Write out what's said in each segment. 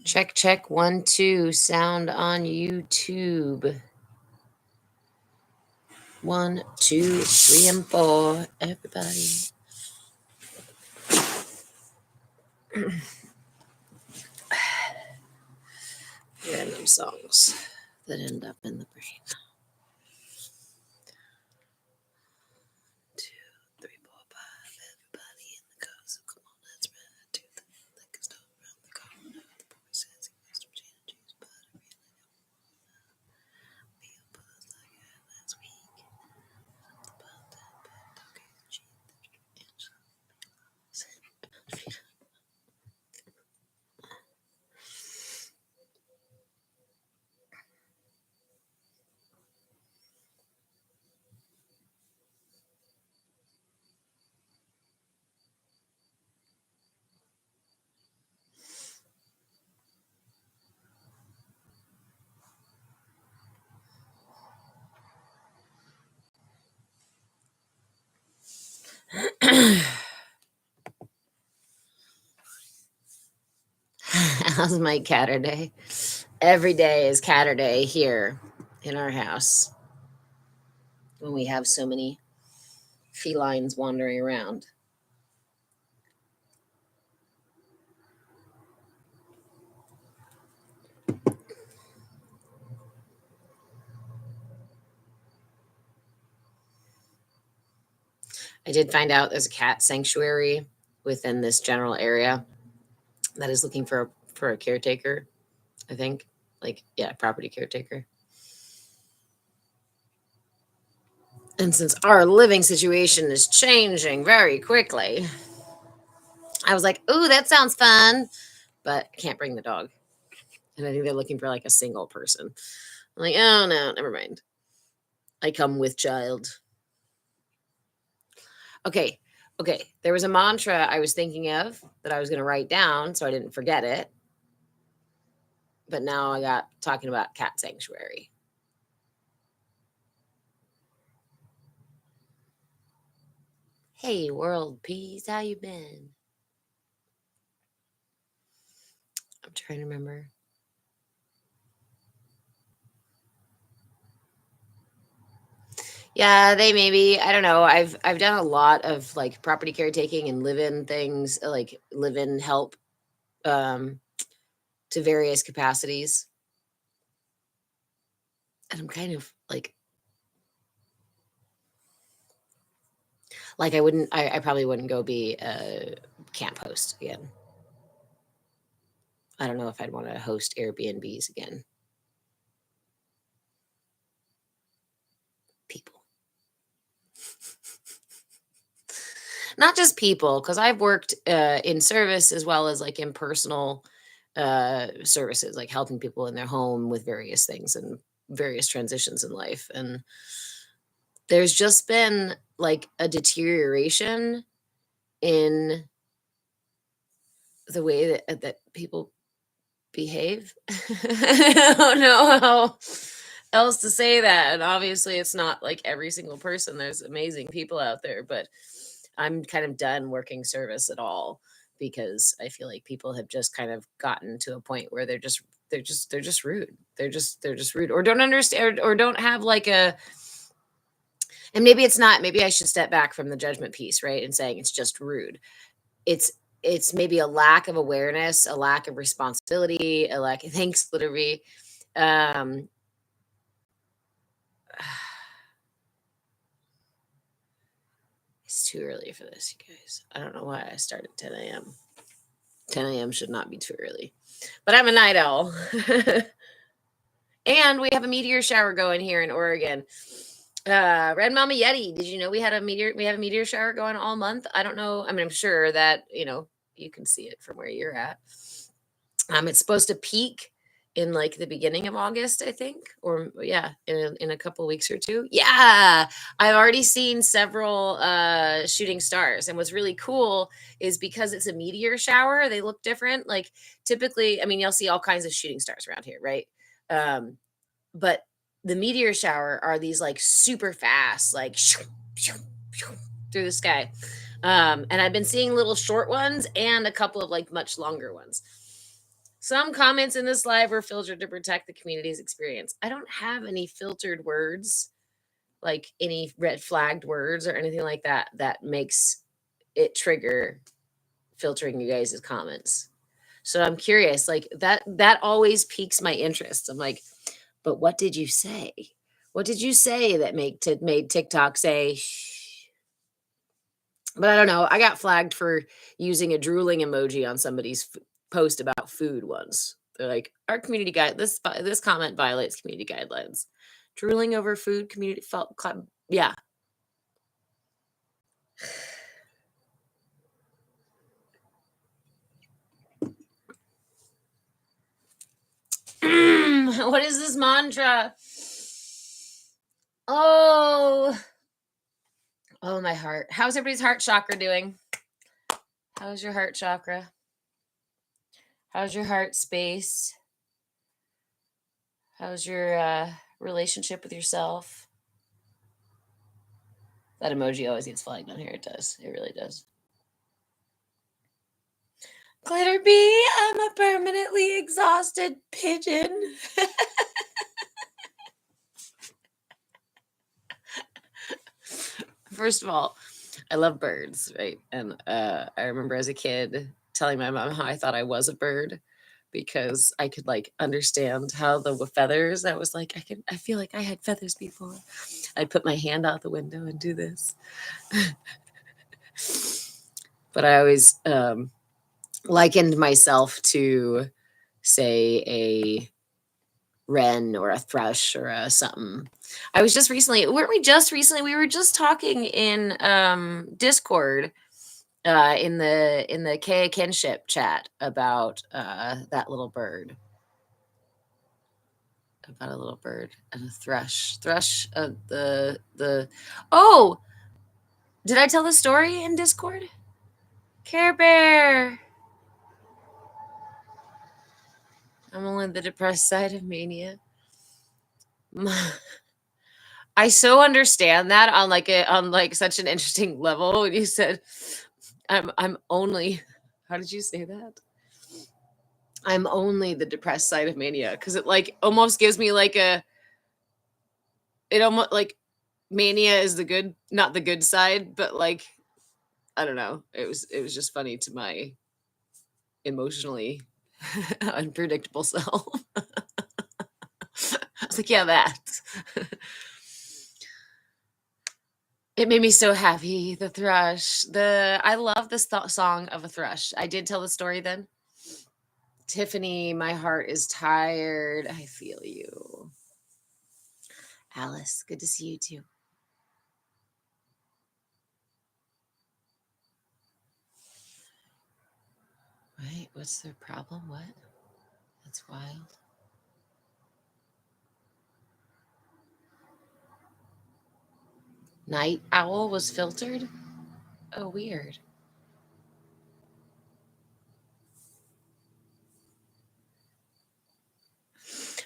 Check, check, 1, 2. Sound on YouTube. 1, 2, 3, and 4. Everybody. Random songs that end up in the brain. 2, 3, 4, 5. Everybody in the car. So come on, let's ride to the liquor store around the corner. The boy says he wants some gin and juice, but I really don't want to be a buzz like I had last week. Something about that, but okay, cheap, and some. How's my catter day? Every day is catter day here in our house when we have so many felines wandering around. I did find out there's a cat sanctuary within this general area that is looking for a caretaker, I think. Like, yeah, property caretaker. And since our living situation is changing very quickly, I was like, ooh, that sounds fun. But I can't bring the dog. And I think they're looking for like a single person. I'm like, oh no, never mind. I come with child. Okay. There was a mantra I was thinking of that I was going to write down so I didn't forget it. But now I got talking about cat sanctuary. Hey, world peace, how you been? I'm trying to remember. Yeah, they maybe. I don't know. I've done a lot of like property caretaking and live-in things, like live-in help um to various capacities. And I'm kind of like I probably wouldn't go be a camp host again. I don't know if I'd want to host Airbnbs again. People. Not just people, because I've worked in service as well as like in personal services, like helping people in their home with various things and various transitions in life. And there's just been like a deterioration in the way that people behave. I don't know how else to say that. And obviously, it's not like every single person. There's amazing people out there, but I'm kind of done working service at all because I feel like people have just kind of gotten to a point where they're just rude. They're just rude or don't understand or don't have like a. And maybe it's not. Maybe I should step back from the judgment piece, right? And saying it's just rude. It's it's maybe a lack of awareness, a lack of responsibility, a lack. Thanks, literally. Um, it's too early for this, you guys. I don't know why I started 10 a.m. 10 a.m. should not be too early, but I'm a night owl. And we have a meteor shower going here in Oregon. Red Mama Yeti, did you know we had a meteor shower going all month? I don't know. I mean, I'm sure that, you can see it from where you're at. It's supposed to peak in like the beginning of August, I think, or yeah, in a couple weeks or two. Yeah, I've already seen several shooting stars, and what's really cool is because it's a meteor shower, they look different. Like typically, I mean, you'll see all kinds of shooting stars around here, right? But the meteor shower are these like super fast, like through the sky. And I've been seeing little short ones and a couple of like much longer ones. Some comments in this live were filtered to protect the community's experience. I don't have any filtered words, like any red flagged words or anything like that, that makes it trigger filtering you guys' comments. So I'm curious, like that always piques my interest. I'm like, but what did you say? What did you say that made TikTok say shh? But I don't know. I got flagged for using a drooling emoji on somebody's post about food once. They're like, "Our community guide this comment violates community guidelines." Drooling over food community felt yeah. What is this mantra? Oh, oh my heart. How's everybody's heart chakra doing? How's your heart chakra? How's your heart space? How's your relationship with yourself? That emoji always gets flagged on here. It does. It really does. Glitter bee, I'm a permanently exhausted pigeon. First of all, I love birds, right? And I remember as a kid telling my mom how I thought I was a bird because I could like understand how the feathers. I was like, I feel like I had feathers before. I'd put my hand out the window and do this. But I always likened myself to, say, a wren or a thrush or a something. I was just recently, weren't we just recently? We were just talking in Discord in the CAYA kinship chat about that little bird. About a little bird and a thrush. Thrush, the oh, did I tell the story in Discord? Care Bear. I'm only the depressed side of mania. I so understand that on like such an interesting level when you said I'm only, how did you say that? I'm only the depressed side of mania because it like almost gives me like it almost like mania is the good, not the good side, but like I don't know. It was just funny to my emotionally unpredictable self. I was like, yeah, that. It made me so happy. The thrush. I love this song of a thrush. I did tell the story then. Tiffany, my heart is tired. I feel you. Alice, good to see you too. Right? What's their problem? What? That's wild. Night Owl was filtered? Oh, weird.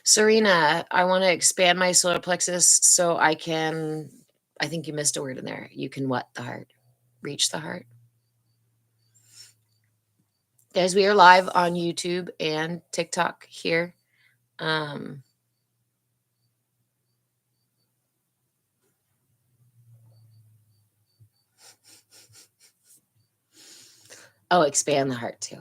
Serena, I want to expand my solar plexus so I can. I think you missed a word in there. You can what? The heart. Reach the heart. Guys, we are live on YouTube and TikTok here. Oh, expand the heart too.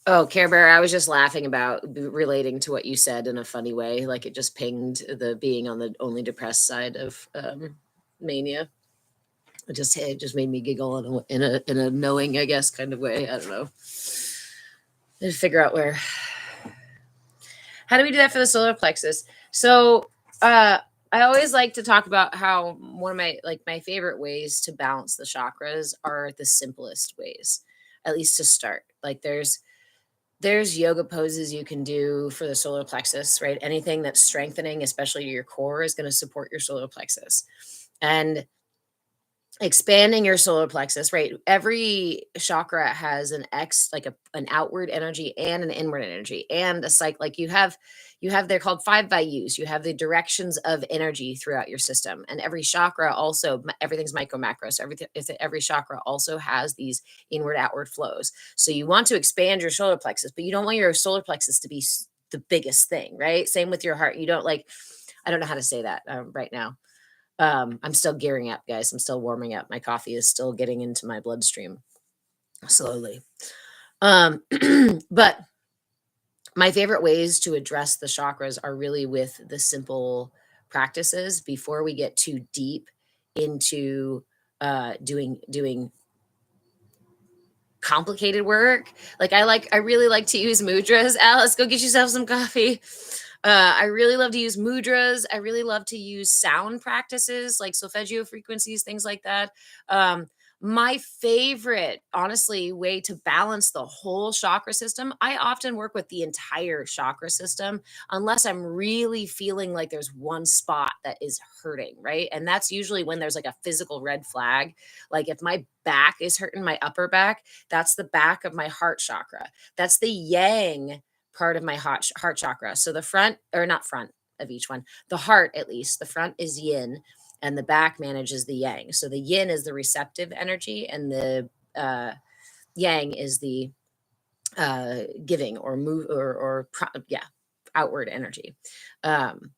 Oh, Care Bear, I was just laughing about relating to what you said in a funny way. Like it just pinged the being on the only depressed side of mania. It just made me giggle in a knowing, I guess, kind of way. I don't know. To figure out where. How do we do that for the solar plexus? So I always like to talk about how one of my favorite ways to balance the chakras are the simplest ways, at least to start. Like there's yoga poses you can do for the solar plexus, right? Anything that's strengthening, especially your core, is going to support your solar plexus. And Expanding your solar plexus, right? Every chakra has like an outward energy and an inward energy and a cycle. Like you have they're called five values. You have the directions of energy throughout your system, and every chakra also everything's micro macro. So every chakra also has these inward outward flows. So you want to expand your solar plexus, but you don't want your solar plexus to be the biggest thing, right? Same with your heart. You don't like I don't know how to say that right now. I'm still gearing up, guys. I'm still warming up. My coffee is still getting into my bloodstream slowly. Um, but my favorite ways to address the chakras are really with the simple practices before we get too deep into doing complicated work. I really like to use mudras. Alice, go get yourself some coffee. I really love to use mudras. I really love to use sound practices like solfeggio frequencies, things like that. My favorite, honestly, way to balance the whole chakra system, I often work with the entire chakra system unless I'm really feeling like there's one spot that is hurting, right? And that's usually when there's like a physical red flag. Like if my back is hurting, my upper back, that's the back of my heart chakra. That's the yang part of my heart chakra. So the front, or not front of each one, the heart at least, the front is yin and the back manages the yang. So the yin is the receptive energy and the yang is the giving or move yeah, outward energy. Um,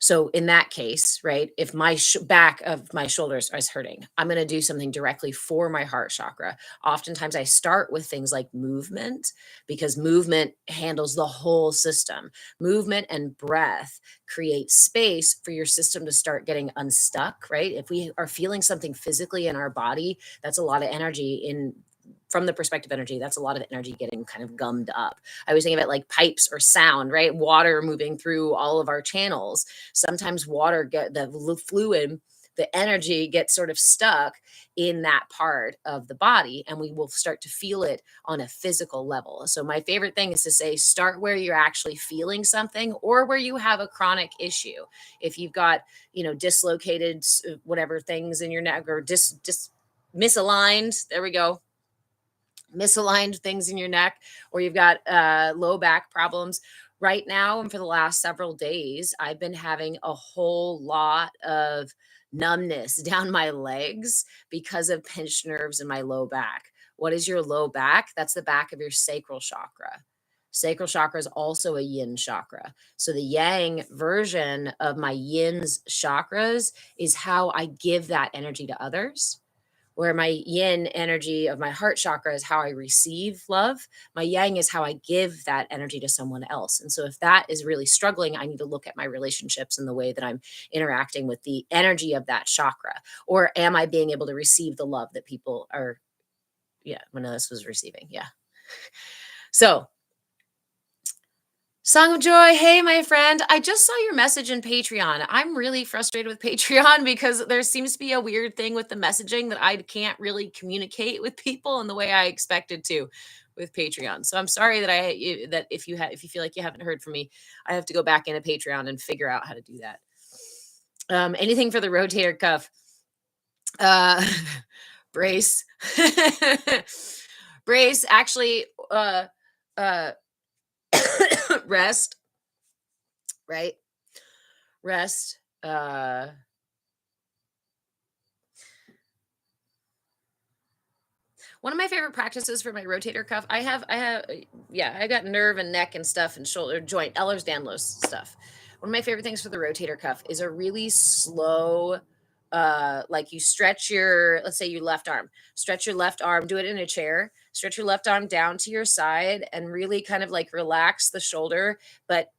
so in that case, right, if my back of my shoulders is hurting, I'm going to do something directly for my heart chakra. Oftentimes I start with things like movement because movement handles the whole system. Movement and breath create space for your system to start getting unstuck, right? If we are feeling something physically in our body, that's a lot of energy in from the perspective energy, that's a lot of energy getting kind of gummed up. I always think of it like pipes or sound, right? Water moving through all of our channels. Sometimes water get the fluid, the energy gets sort of stuck in that part of the body, and we will start to feel it on a physical level. So my favorite thing is to say start where you're actually feeling something or where you have a chronic issue. If you've got, dislocated whatever things in your neck or dis misaligned, there we go, misaligned things in your neck, or you've got low back problems. Right now, and for the last several days, I've been having a whole lot of numbness down my legs because of pinched nerves in my low back. What is your low back? That's the back of your sacral chakra. Sacral chakra is also a yin chakra. So the yang version of my yin's chakras is how I give that energy to others, where my yin energy of my heart chakra is how I receive love. My yang is how I give that energy to someone else. And so if that is really struggling, I need to look at my relationships and the way that I'm interacting with the energy of that chakra. Or am I being able to receive the love that people are, yeah, Manillas was receiving. Yeah. So Song of Joy, hey, my friend. I just saw your message in Patreon. I'm really frustrated with Patreon because there seems to be a weird thing with the messaging that I can't really communicate with people in the way I expected to with Patreon. So I'm sorry that that if you feel like you haven't heard from me, I have to go back into Patreon and figure out how to do that. Anything for the rotator cuff. Uh brace. Brace actually uh rest, right? Rest. One of my favorite practices for my rotator cuff, yeah, I got nerve and neck and stuff and shoulder joint, Ehlers-Danlos stuff. One of my favorite things for the rotator cuff is a really slow, like you stretch let's say your left arm, stretch your left arm, do it in a chair, stretch your left arm down to your side and really kind of like relax the shoulder, but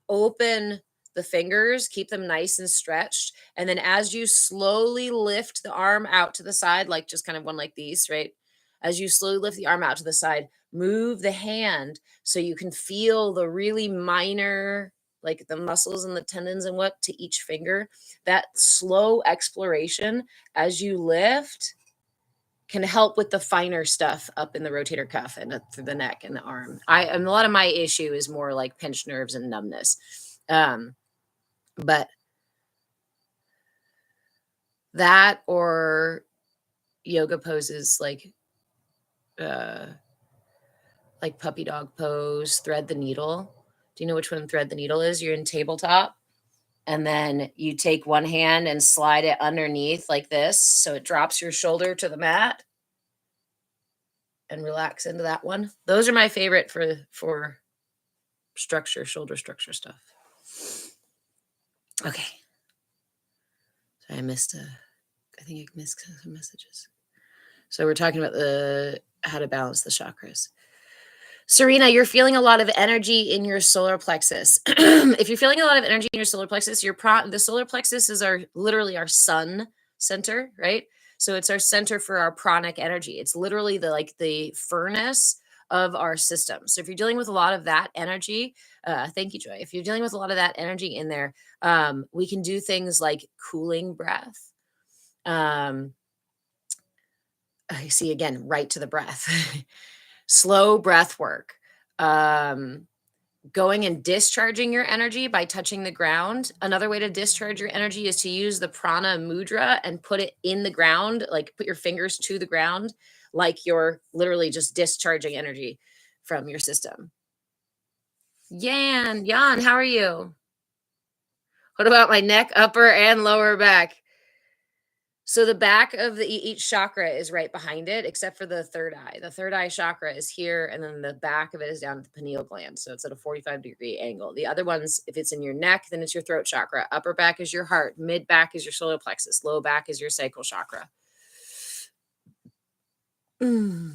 open the fingers, keep them nice and stretched. And then as you slowly lift the arm out to the side, like just kind of one like these, right? As you slowly lift the arm out to the side, move the hand so you can feel the really minor, like the muscles and the tendons and what to each finger. That slow exploration as you lift can help with the finer stuff up in the rotator cuff and through the neck and the arm. And a lot of my issue is more like pinched nerves and numbness. But that or yoga poses uh like puppy dog pose, thread the needle. Do you know which one thread the needle is? You're in tabletop, and then you take one hand and slide it underneath like this so it drops your shoulder to the mat and relax into that one. Those are my favorite for structure, shoulder structure stuff. Okay. So I think I missed some messages. So we're talking about how to balance the chakras. Serena, you're feeling a lot of energy in your solar plexus. If you're feeling a lot of energy in your solar plexus, the solar plexus is literally our sun center, right? So it's our center for our pranic energy. It's literally the furnace of our system. So if you're dealing with a lot of that energy, thank you, Joy. If you're dealing with a lot of that energy in there, we can do things like cooling breath. I see again, right to the breath. Slow breath work. Going and discharging your energy by touching the ground. Another way to discharge your energy is to use the prana mudra and put it in the ground, like put your fingers to the ground, like you're literally just discharging energy from your system. Jan, how are you? What about my neck, upper and lower back? So the back of each chakra is right behind it, except for the third eye. The third eye chakra is here, and then the back of it is down at the pineal gland. So it's at a 45-degree angle. The other ones, if it's in your neck, then it's your throat chakra. Upper back is your heart. Mid back is your solar plexus. Low back is your sacral chakra. Red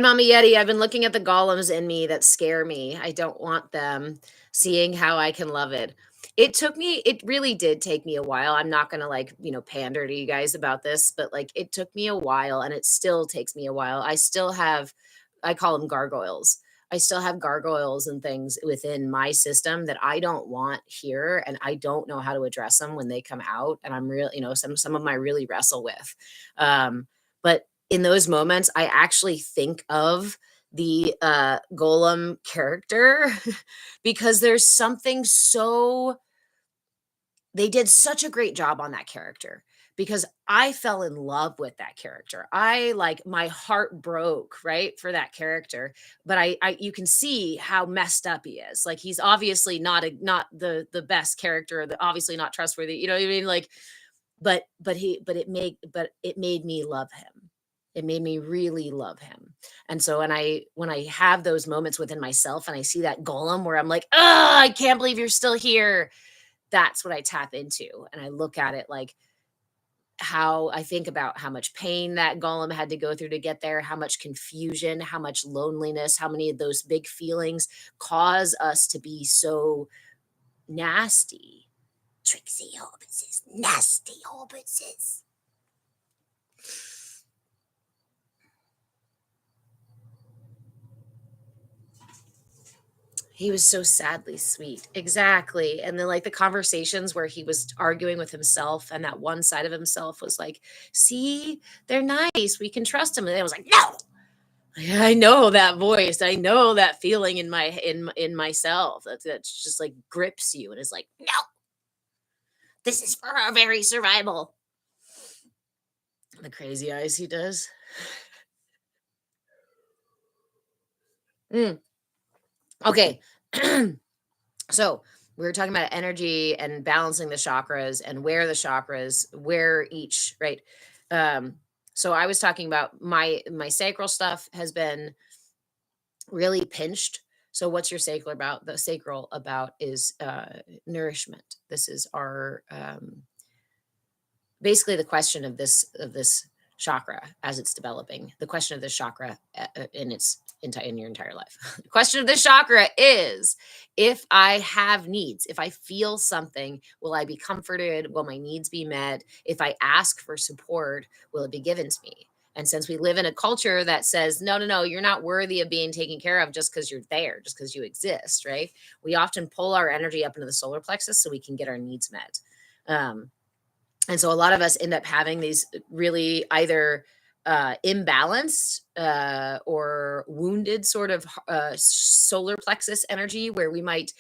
Mama Yeti, I've been looking at the golems in me that scare me. I don't want them, seeing how I can love it. It really did take me a while. I'm not going to pander to you guys about this, but it took me a while and it still takes me a while. I call them gargoyles. I still have gargoyles and things within my system that I don't want here, and I don't know how to address them when they come out. And I'm really, some of them I really wrestle with. But in those moments, I actually think of the golem character because there's something they did such a great job on that character because I fell in love with that character. My heart broke, right, for that character. But I you can see how messed up he is. Like he's obviously not the best character, obviously not trustworthy. You know what I mean? But it made me love him. It made me really love him. And so when I have those moments within myself and I see that golem where I'm like, "Oh, I can't believe you're still here." That's what I tap into. And I look at it like how I think about how much pain that golem had to go through to get there, how much confusion, how much loneliness, how many of those big feelings cause us to be so nasty. Trixie Hobbitses, nasty Hobbitses. He was so sadly sweet. Exactly. And then the conversations where he was arguing with himself and that one side of himself was like, "See, they're nice. We can trust them." And I was like, "No." I know that voice. I know that feeling in myself. That's just grips you and is like, "No. This is for our very survival." The crazy eyes he does. Okay. So we were talking about energy and balancing the chakras and where each, right? So I was talking about my sacral stuff has been really pinched. So what's your sacral about? The sacral about is nourishment. This is our basically the question of this chakra as it's developing. The question of this chakra in your entire life. The question of this chakra is, if I have needs, if I feel something, will I be comforted? Will my needs be met? If I ask for support, will it be given to me? And since we live in a culture that says, no, no, no, you're not worthy of being taken care of just because you're there, just because you exist, right? We often pull our energy up into the solar plexus so we can get our needs met. And so a lot of us end up having these really either imbalanced or wounded sort of solar plexus energy where we might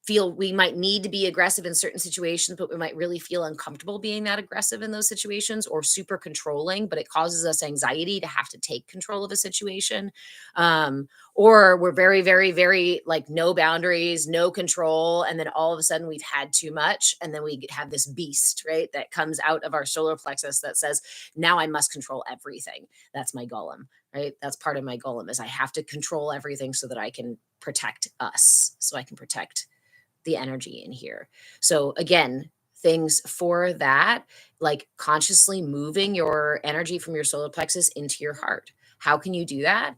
feel we might need to be aggressive in certain situations, but we might really feel uncomfortable being that aggressive in those situations, or super controlling, but it causes us anxiety to have to take control of a situation. Or we're very, very, very like no boundaries, no control. And then all of a sudden we've had too much. And then we have this beast, right? That comes out of our solar plexus that says, now I must control everything. That's my golem, right? That's part of my golem is I have to control everything so that I can protect us, so I can protect the energy in here. So again, things for that, like consciously moving your energy from your solar plexus into your heart. How can you do that?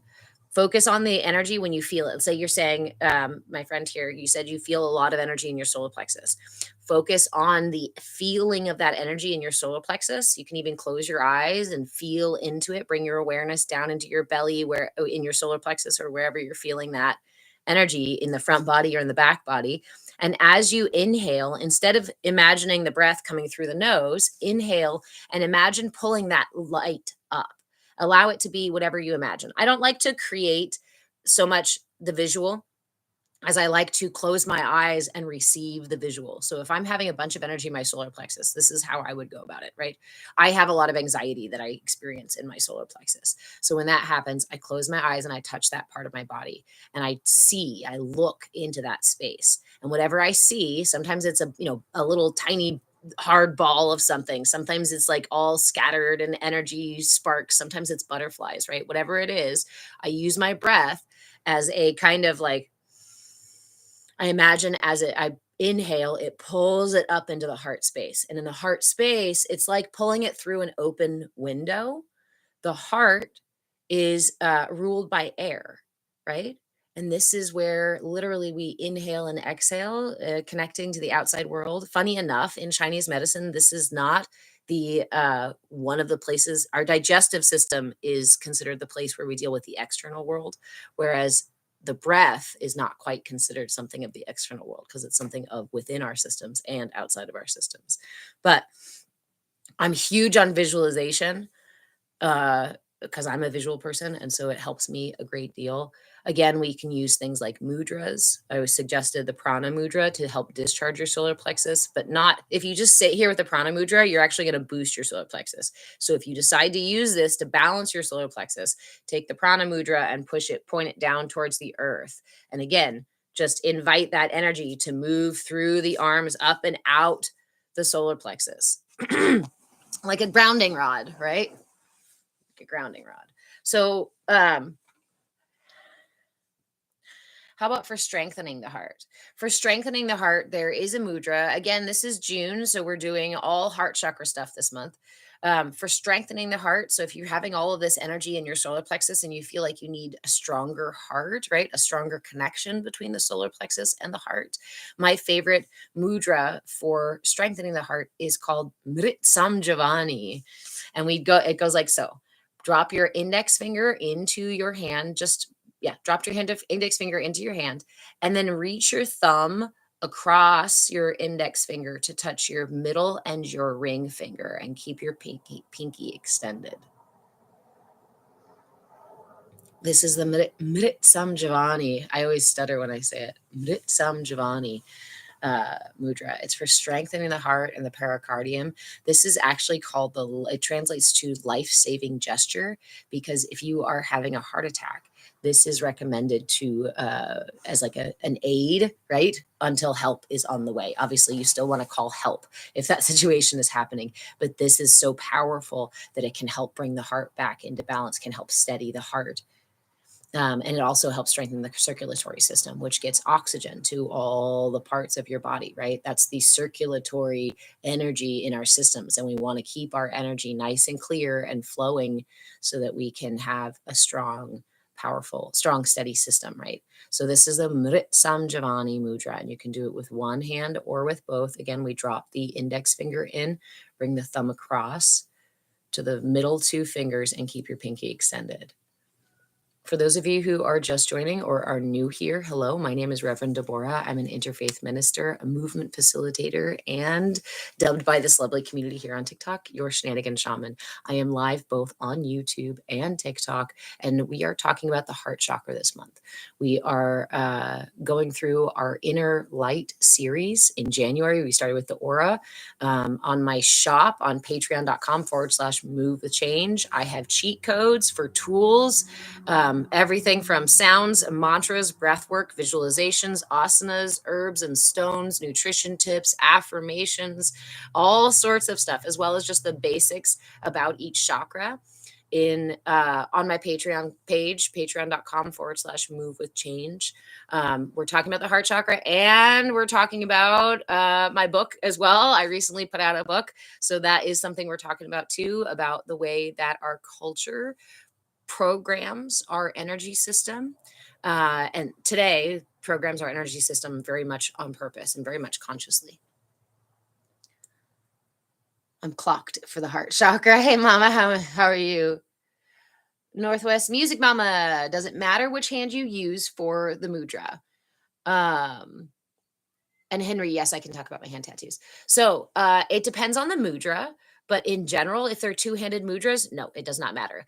Focus on the energy when you feel it. Let's say you're saying, my friend here, you said you feel a lot of energy in your solar plexus. Focus on the feeling of that energy in your solar plexus. You can even close your eyes and feel into it. Bring your awareness down into your belly, where in your solar plexus or wherever you're feeling that energy in the front body or in the back body. And as you inhale, instead of imagining the breath coming through the nose, inhale and imagine pulling that light up. Allow it to be whatever you imagine. I don't like to create so much the visual as I like to close my eyes and receive the visual. So if I'm having a bunch of energy in my solar plexus, this is how I would go about it, right? I have a lot of anxiety that I experience in my solar plexus. So when that happens, I close my eyes and I touch that part of my body and I look into that space. And whatever I see, sometimes it's a little tiny hard ball of something. Sometimes it's like all scattered and energy sparks. Sometimes it's butterflies, right? Whatever it is, I use my breath as a kind of like, I imagine I inhale, it pulls it up into the heart space. And in the heart space, it's like pulling it through an open window. The heart is ruled by air, right? And this is where literally we inhale and exhale, connecting to the outside world. Funny enough, in Chinese medicine, this is not the one of the places. Our digestive system is considered the place where we deal with the external world, whereas the breath is not quite considered something of the external world because it's something of within our systems and outside of our systems. But I'm huge on visualization because I'm a visual person, and so it helps me a great deal. Again, we can use things like mudras. I was suggested the prana mudra to help discharge your solar plexus, but not if you just sit here with the prana mudra, you're actually going to boost your solar plexus. So if you decide to use this to balance your solar plexus, take the prana mudra and point it down towards the earth. And again, just invite that energy to move through the arms up and out the solar plexus. Like a grounding rod, right? A grounding rod. So, how about for strengthening the heart? For strengthening the heart, there is a mudra. Again, this is June, so we're doing all heart chakra stuff this month. For strengthening the heart, so if you're having all of this energy in your solar plexus and you feel like you need a stronger heart, right? A stronger connection between the solar plexus and the heart. My favorite mudra for strengthening the heart is called Mrit Samjavani. And it goes like so. Drop your index finger into your hand, drop your index finger into your hand, and then reach your thumb across your index finger to touch your middle and your ring finger, and keep your pinky extended. This is the Mrit Samjavani. I always stutter when I say it. Mrit Samjavani mudra. It's for strengthening the heart and the pericardium. This is actually called it translates to life-saving gesture, because if you are having a heart attack, this is recommended to as like an aid, right? Until help is on the way. Obviously, you still want to call help if that situation is happening, but this is so powerful that it can help bring the heart back into balance, can help steady the heart. And it also helps strengthen the circulatory system, which gets oxygen to all the parts of your body, right? That's the circulatory energy in our systems. And we want to keep our energy nice and clear and flowing so that we can have a strong, powerful, strong, steady system, right? So this is the Mrit Samjavani mudra, and you can do it with one hand or with both. Again, we drop the index finger in, bring the thumb across to the middle two fingers, and keep your pinky extended. For those of you who are just joining or are new here, hello, my name is Reverend Deborah. I'm an interfaith minister, a movement facilitator, and dubbed by this lovely community here on TikTok, your shenanigan shaman. I am live both on YouTube and TikTok, and we are talking about the heart chakra this month. We are going through our Inner Light series. In January, we started with the aura. On my shop on patreon.com/move with change, I have cheat codes for tools, everything from sounds, mantras, breath work, visualizations, asanas, herbs and stones, nutrition tips, affirmations, all sorts of stuff, as well as just the basics about each chakra in on my Patreon page, patreon.com/move with change. We're talking about the heart chakra, and we're talking about my book as well. I recently put out a book, so that is something we're talking about too, about the way that our culture programs our energy system. And today programs our energy system very much on purpose and very much consciously. I'm clocked for the heart chakra. Hey, Mama, how are you? Northwest Music Mama. Does it matter which hand you use for the mudra? And Henry, yes, I can talk about my hand tattoos. So it depends on the mudra. But in general, if they're two-handed mudras, no, it does not matter.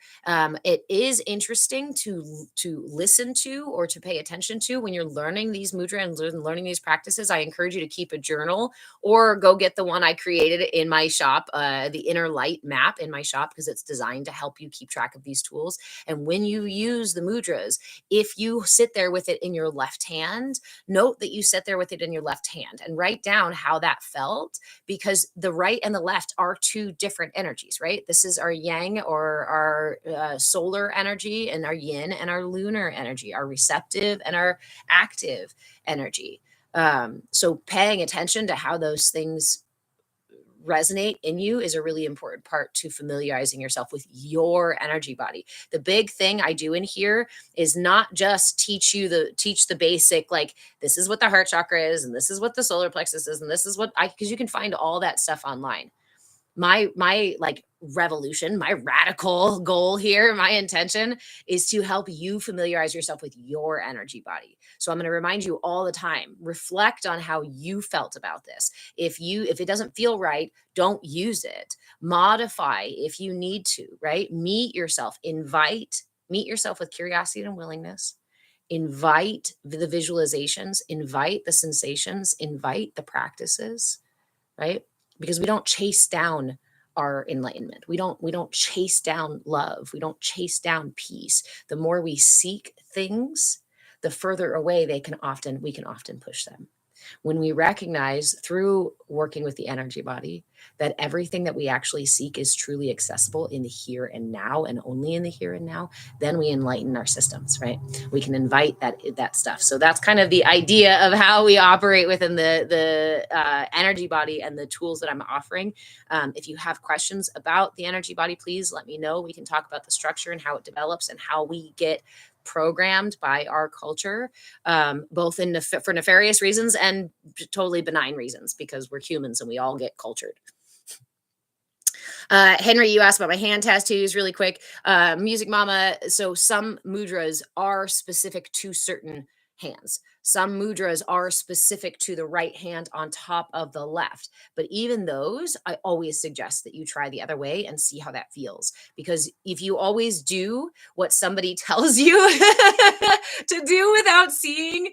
It is interesting to listen to or to pay attention to when you're learning these mudra and learning these practices. I encourage you to keep a journal or go get the one I created in my shop, the Inner Light map in my shop, because it's designed to help you keep track of these tools. And when you use the mudras, if you sit there with it in your left hand, note that you sit there with it in your left hand and write down how that felt, because the right and the left are two different energies, right? This is our yang or our solar energy, and our yin and our lunar energy, our receptive and our active energy. So paying attention to how those things resonate in you is a really important part to familiarizing yourself with your energy body. The big thing I do in here is not just teach the basic, like, this is what the heart chakra is, and this is what the solar plexus is, and this is what because you can find all that stuff online. My like revolution, my radical goal here, my intention is to help you familiarize yourself with your energy body. So I'm going to remind you all the time, reflect on how you felt about this. If it doesn't feel right, don't use it. Modify if you need to, right? Meet yourself with curiosity and willingness. Invite the visualizations, invite the sensations, invite the practices, right? Because we don't chase down our enlightenment. We don't chase down love. We don't chase down peace. The more we seek things, the further away we can often push them. When we recognize through working with the energy body that everything that we actually seek is truly accessible in the here and now, and only in the here and now, then we enlighten our systems, right? We can invite that stuff. So that's kind of the idea of how we operate within the energy body and the tools that I'm offering. If you have questions about the energy body, please let me know. We can talk about the structure and how it develops and how we get programmed by our culture, both for nefarious reasons and totally benign reasons, because we're humans and we all get cultured. Henry, you asked about my hand tattoos really quick. Music Mama. So some mudras are specific to certain hands. Some mudras are specific to the right hand on top of the left. But even those, I always suggest that you try the other way and see how that feels. Because if you always do what somebody tells you to do without seeing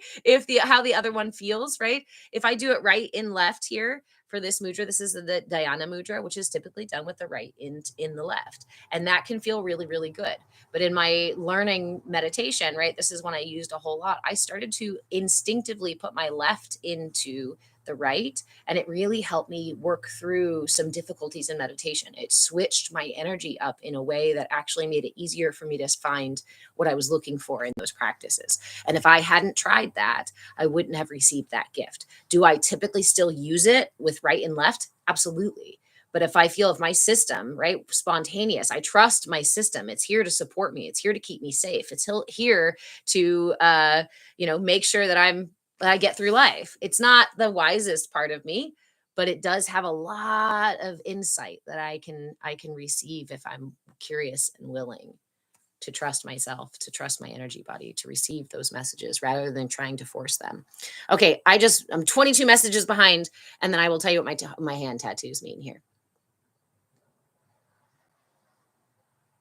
how the other one feels, right? If I do it right and left here, for this mudra, this is the Dhyana mudra, which is typically done with the right in the left. And that can feel really, really good. But in my learning meditation, right, this is when I used a whole lot. I started to instinctively put my left into the right, and it really helped me work through some difficulties in meditation. It switched my energy up in a way that actually made it easier for me to find what I was looking for in those practices. And if I hadn't tried that, I wouldn't have received that gift. Do I typically still use it with right and left? Absolutely. But if my system, right, spontaneous, I trust my system. It's here to support me. It's here to keep me safe. It's here to, make sure that I get through life. It's not the wisest part of me, but it does have a lot of insight that I can receive if I'm curious and willing to trust myself, to trust my energy body, to receive those messages rather than trying to force them. Okay, I'm 22 messages behind, and then I will tell you what my hand tattoos mean here.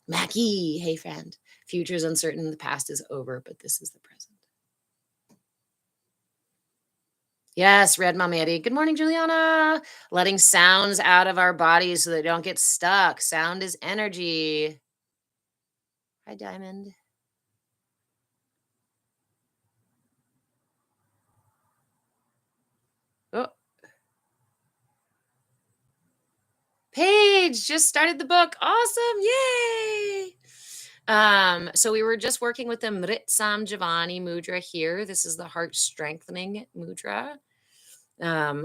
Mackie, hey friend. Future is uncertain, the past is over, but this is the present. Yes, Red Mom Eddie. Good morning, Juliana. Letting sounds out of our bodies so they don't get stuck. Sound is energy. Hi, Diamond. Oh, Paige just started the book. Awesome. Yay. So we were just working with the Mritsam Javani mudra here. This is the heart strengthening mudra.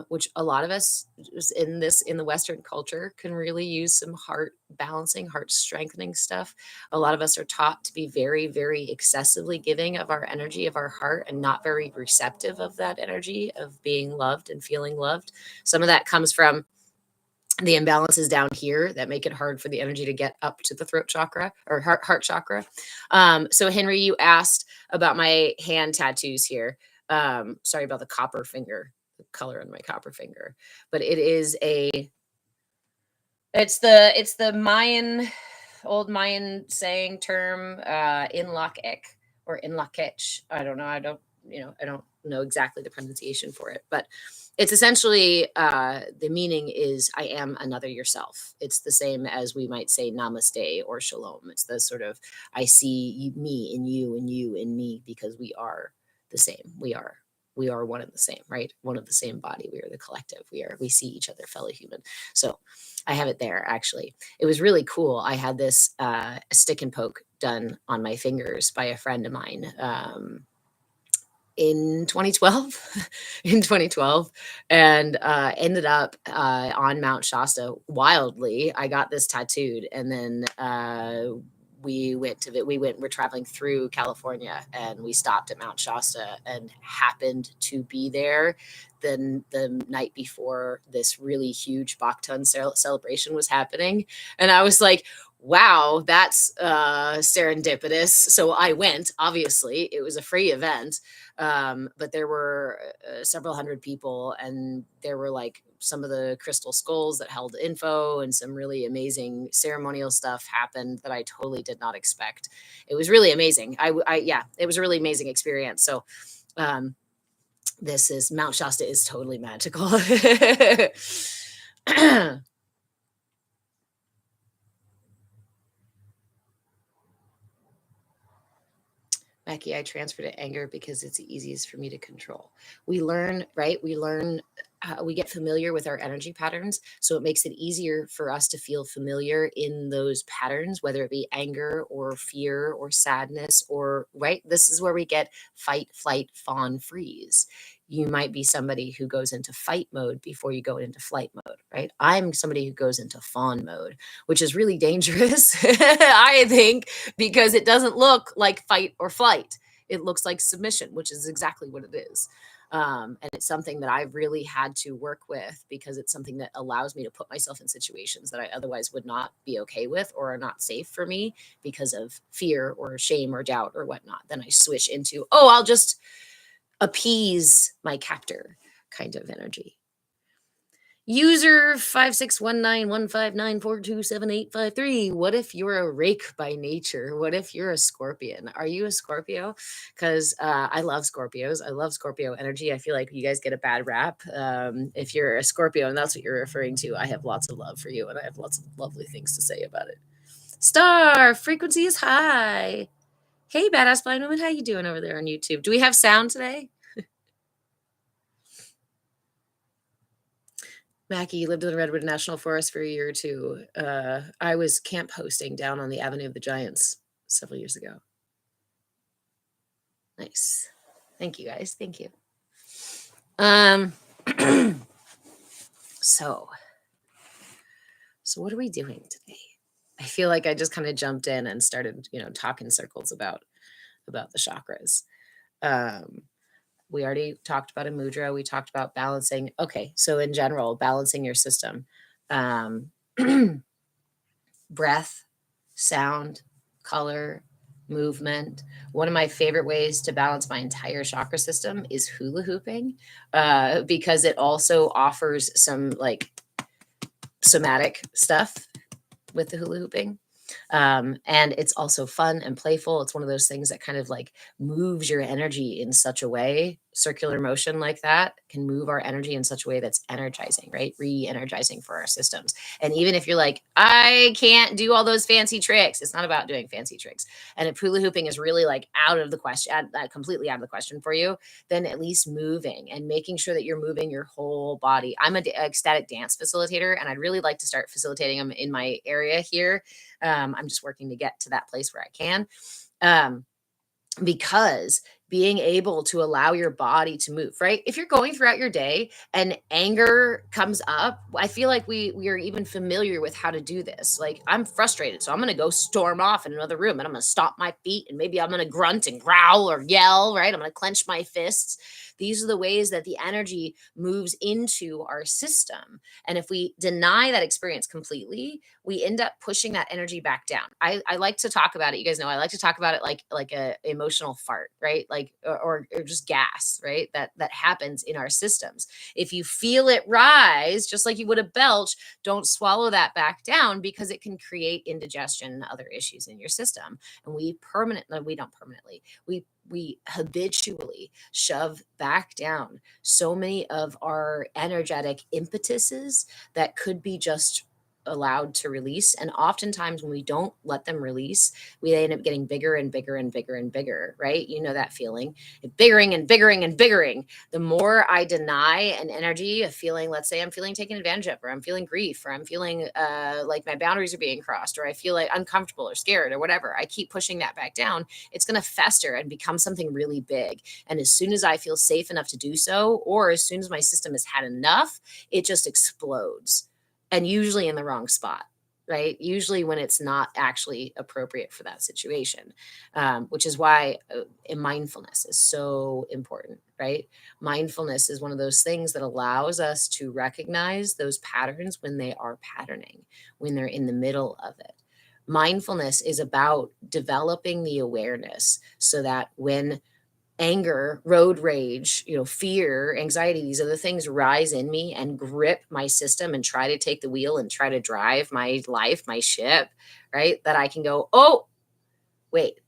Which a lot of us in the Western culture can really use some heart balancing, heart strengthening stuff. A lot of us are taught to be very, very excessively giving of our energy, of our heart, and not very receptive of that energy of being loved and feeling loved. Some of that comes from the imbalances down here that make it hard for the energy to get up to the throat chakra or heart chakra. So Henry, you asked about my hand tattoos here. Sorry about the copper finger, the color on my copper finger, but it's the Mayan, old Mayan saying term, in lak ek or in lakech. I don't know. I don't know exactly the pronunciation for it, but it's essentially the meaning is I am another yourself. It's the same as we might say namaste or shalom. It's the sort of I see me in you and you in me because we are the same. We are one and the same, right? One of the same body. We are the collective. We see each other, fellow human. So I have it there actually. It was really cool. I had this stick and poke done on my fingers by a friend of mine. In 2012 in 2012 and ended up on Mount Shasta. Wildly, I got this tattooed, and then we're traveling through California, and we stopped at Mount Shasta and happened to be there the night before this really huge Bactun celebration was happening. And I was like, wow, that's serendipitous. So I went. Obviously it was a free event, but there were several hundred people, and there were like some of the crystal skulls that held info, and some really amazing ceremonial stuff happened that I totally did not expect. It was really amazing. Yeah, it was a really amazing experience. So um, this is Mount Shasta is totally magical. Mackie, I transfer to anger because it's the easiest for me to control. We learn, right? We get familiar with our energy patterns. So it makes it easier for us to feel familiar in those patterns, whether it be anger or fear or sadness, or, right? This is where we get fight, flight, fawn, freeze. You might be somebody who goes into fight mode before you go into flight mode, right? I'm somebody who goes into fawn mode, which is really dangerous, I think, because it doesn't look like fight or flight. It looks like submission, which is exactly what it is. And it's something that I've really had to work with, because it's something that allows me to put myself in situations that I otherwise would not be okay with or are not safe for me because of fear or shame or doubt or whatnot. Then I switch into, oh, I'll just appease my captor kind of energy. User 56191594278853. What if you're a rake by nature? What if you're a scorpion? Are you a Scorpio? Because I love Scorpios. I love Scorpio energy. I feel like you guys get a bad rap. If you're a Scorpio and that's what you're referring to, I have lots of love for you, and I have lots of lovely things to say about it. Star frequency is high. Hey, badass blind woman, how you doing over there on YouTube? Do we have sound today? Mackie lived in the Redwood National Forest for a year or two. I was camp hosting down on the Avenue of the Giants several years ago. Nice. Thank you, guys. Thank you. So what are we doing today? I feel like I just kind of jumped in and started, talking circles about the chakras. We already talked about a mudra. We talked about balancing. Okay, so in general, balancing your system. Breath, sound, color, movement. One of my favorite ways to balance my entire chakra system is hula hooping, because it also offers some like somatic stuff with the hula hooping. And it's also fun and playful. It's one of those things that kind of like moves your energy in such a way. Circular motion like that can move our energy in such a way that's energizing, right? Re energizing for our systems. And even if you're like, I can't do all those fancy tricks, it's not about doing fancy tricks. And if hula hooping is really like out of the question, completely out of the question for you, then at least moving and making sure that you're moving your whole body. I'm a ecstatic dance facilitator, and I'd really like to start facilitating them in my area here. I'm just working to get to that place where I can. Um, because being able to allow your body to move, right? If you're going throughout your day and anger comes up, I feel like we are even familiar with how to do this. Like, I'm frustrated, so I'm going to go storm off in another room and I'm going to stomp my feet and maybe I'm going to grunt and growl or yell, right? I'm going to clench my fists. These are the ways that the energy moves into our system. And if we deny that experience completely, we end up pushing that energy back down. I like to talk about it. You guys know I like to talk about it like a emotional fart, right? Like or just gas, right? That happens in our systems. If you feel it rise, just like you would a belch, don't swallow that back down because it can create indigestion and other issues in your system. And we don't permanently, we habitually shove back down so many of our energetic impetuses that could be just allowed to release. And oftentimes when we don't let them release, we end up getting bigger and bigger and bigger and bigger, right? You know that feeling, biggering and biggering and biggering. The more I deny an energy, a feeling, let's say I'm feeling taken advantage of, or I'm feeling grief, or I'm feeling like my boundaries are being crossed, or I feel like uncomfortable or scared or whatever, I keep pushing that back down. It's going to fester and become something really big. And as soon as I feel safe enough to do so, or as soon as my system has had enough, it just explodes, and usually in the wrong spot, right? Usually when it's not actually appropriate for that situation, which is why mindfulness is so important, right? Mindfulness is one of those things that allows us to recognize those patterns when they are patterning, when they're in the middle of it. Mindfulness is about developing the awareness so that when anger, road rage, fear, anxiety, these other things rise in me and grip my system and try to take the wheel and try to drive my life, my ship, right? That I can go, oh, wait,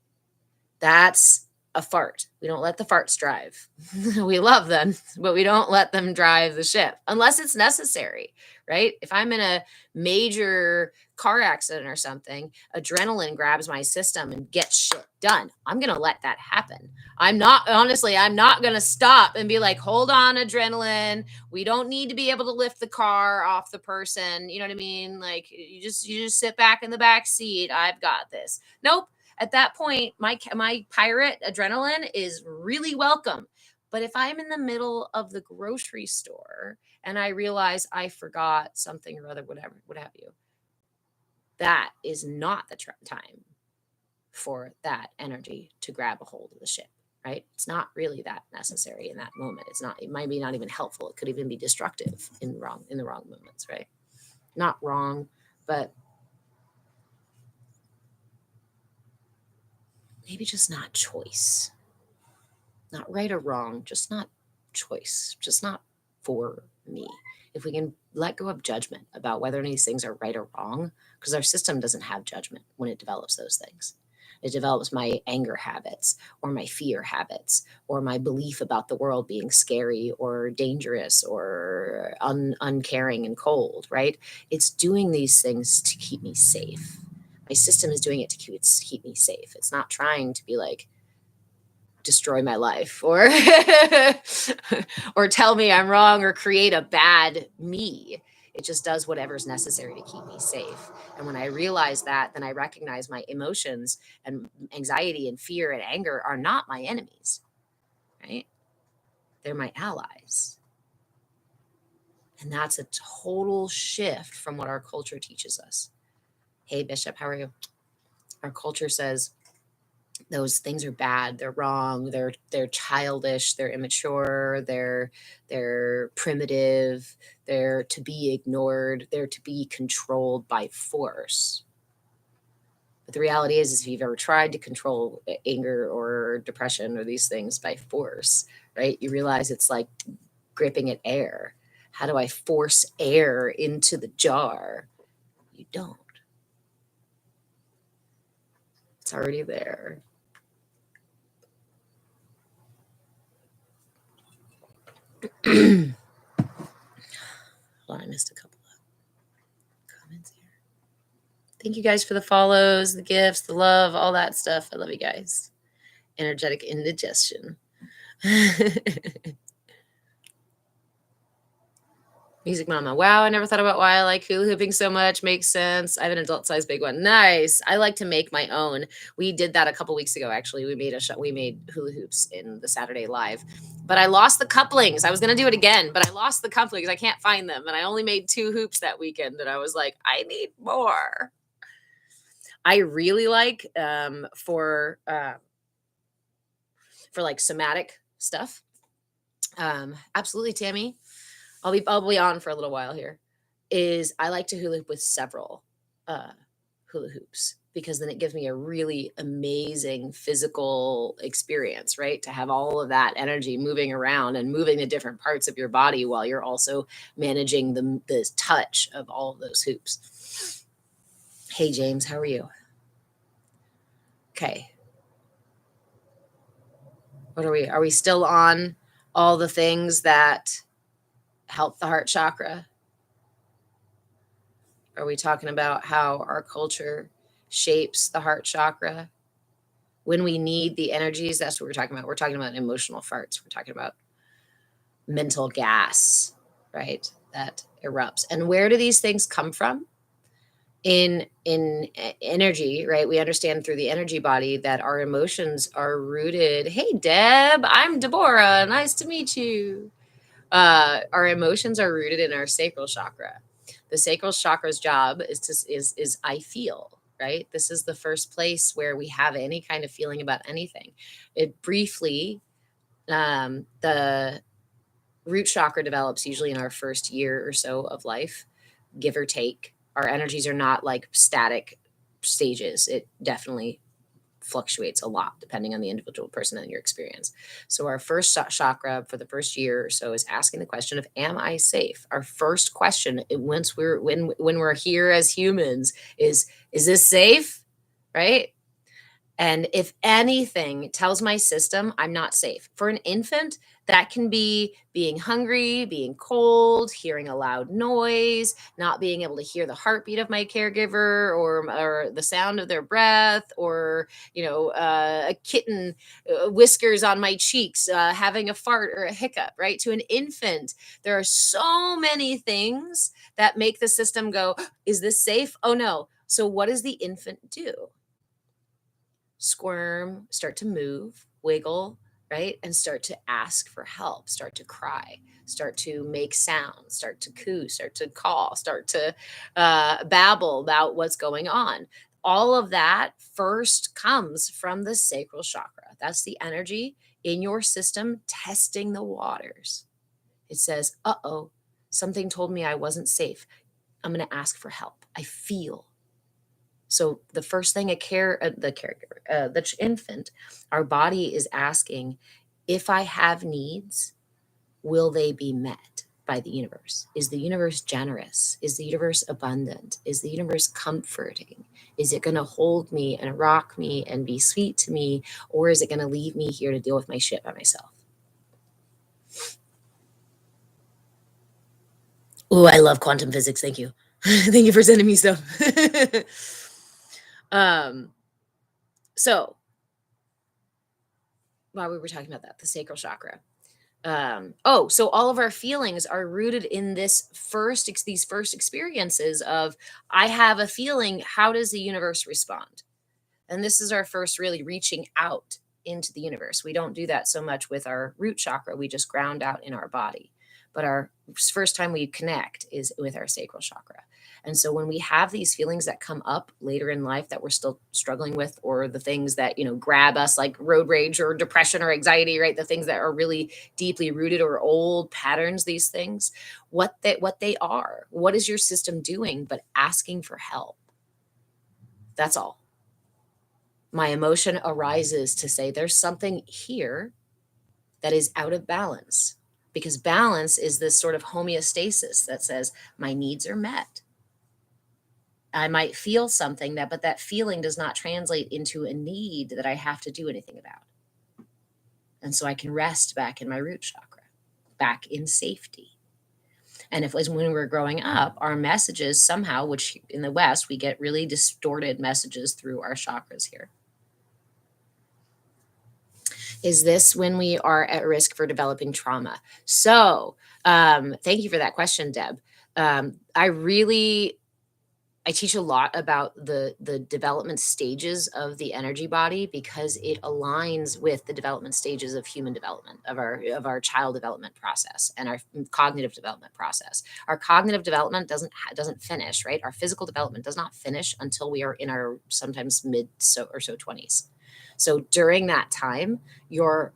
that's a fart. We don't let the farts drive. We love them, but we don't let them drive the ship unless it's necessary, right? If I'm in a major car accident or something, adrenaline grabs my system and gets shit done. I'm going to let that happen. I'm not going to stop and be like, hold on, adrenaline. We don't need to be able to lift the car off the person. You know what I mean? Like you just sit back in the back seat. I've got this. Nope. At that point, my pirate adrenaline is really welcome. But if I'm in the middle of the grocery store and I realize I forgot something or other, whatever, what have you, that is not the time for that energy to grab a hold of the ship, right? It's not really that necessary in that moment. It might be not even helpful. It could even be destructive in the wrong moments, right? Not wrong, but maybe just not choice. Not right or wrong, just not choice, just not for me. If we can let go of judgment about whether these things are right or wrong, because our system doesn't have judgment when it develops those things. It develops my anger habits or my fear habits or my belief about the world being scary or dangerous or uncaring and cold, right? It's doing these things to keep me safe. My system is doing it to keep me safe. It's not trying to be like, destroy my life or or tell me I'm wrong or create a bad me. It just does whatever's necessary to keep me safe. And when I realize that, then I recognize my emotions and anxiety and fear and anger are not my enemies, right? They're my allies. And that's a total shift from what our culture teaches us. Hey, Bishop, how are you? Our culture says those things are bad, they're wrong, they're childish, they're immature, they're primitive, they're to be ignored, they're to be controlled by force. But the reality is if you've ever tried to control anger or depression or these things by force, right, you realize it's like gripping at air. How do I force air into the jar? You don't. It's already there. Hold on, I missed a couple of comments here. Thank you guys for the follows, the gifts, the love, all that stuff. I love you guys. Energetic indigestion. Music Mama. Wow, I never thought about why I like hula hooping so much. Makes sense. I have an adult size big one. Nice. I like to make my own. We did that a couple weeks ago. Actually, we made hula hoops in the Saturday Live, but I lost the couplings. I was gonna do it again, but I lost the couplings. I can't find them, and I only made 2 hoops that weekend. And I was like, I need more. I really like for like somatic stuff. Absolutely, Tammy. I'll be on for a little while here. Is I like to hula hoop with several uh, hula hoops because then it gives me a really amazing physical experience, right? To have all of that energy moving around and moving the different parts of your body while you're also managing the touch of all of those hoops. Hey James, how are you? Okay. What are we? Are we still on all the things that help the heart chakra? Are we talking about how our culture shapes the heart chakra? When we need the energies, that's what we're talking about. We're talking about emotional farts. We're talking about mental gas, right? That erupts. And where do these things come from? In energy, right? We understand through the energy body that our emotions are rooted. Hey Deb, I'm Deborah. Nice to meet you. Our emotions are rooted in our sacral chakra. The sacral chakra's job is I feel, right? This is the first place where we have any kind of feeling about anything. It briefly, the root chakra develops usually in our first year or so of life, give or take. Our energies are not like static stages. It definitely fluctuates a lot depending on the individual person and your experience. So our first chakra for the first year or so is asking the question of am I safe? Our first question once when we're here as humans is this safe? Right? And if anything tells my system I'm not safe. For an infant, that can be being hungry, being cold, hearing a loud noise, not being able to hear the heartbeat of my caregiver or the sound of their breath, or a kitten whiskers on my cheeks, having a fart or a hiccup. Right? To an infant, there are so many things that make the system go, "Is this safe? Oh no." So what does the infant do? Squirm, start to move, wiggle, right? And start to ask for help, start to cry, start to make sounds, start to coo, start to call, start to babble about what's going on. All of that first comes from the sacral chakra. That's the energy in your system testing the waters. It says, uh oh, something told me I wasn't safe. I'm going to ask for help. I feel. So the first thing the caregiver, the infant, our body is asking, if I have needs, will they be met by the universe? Is the universe generous? Is the universe abundant? Is the universe comforting? Is it going to hold me and rock me and be sweet to me? Or is it going to leave me here to deal with my shit by myself? Oh, I love quantum physics. Thank you. Thank you for sending me stuff. um, so while we were talking about that, the sacral chakra. So all of our feelings are rooted in these first experiences of I have a feeling. How does the universe respond? And this is our first really reaching out into the universe. We don't do that so much with our root chakra. We just ground out in our body. But our first time we connect is with our sacral chakra. And so when we have these feelings that come up later in life that we're still struggling with, or the things that, grab us like road rage or depression or anxiety, right? The things that are really deeply rooted or old patterns, these things, what they are, what is your system doing but asking for help? That's all. My emotion arises to say there's something here that is out of balance, because balance is this sort of homeostasis that says my needs are met. I might feel something that, but that feeling does not translate into a need that I have to do anything about. And so I can rest back in my root chakra, back in safety. And if, as when we're growing up, our messages somehow, which in the West, we get really distorted messages through our chakras here. Is this when we are at risk for developing trauma? So, thank you for that question, Deb. I really I teach a lot about the development stages of the energy body, because it aligns with the development stages of human development, of our child development process and our cognitive development process. Our cognitive development doesn't finish, right? Our physical development does not finish until we are in our sometimes mid or so 20s. So during that time, your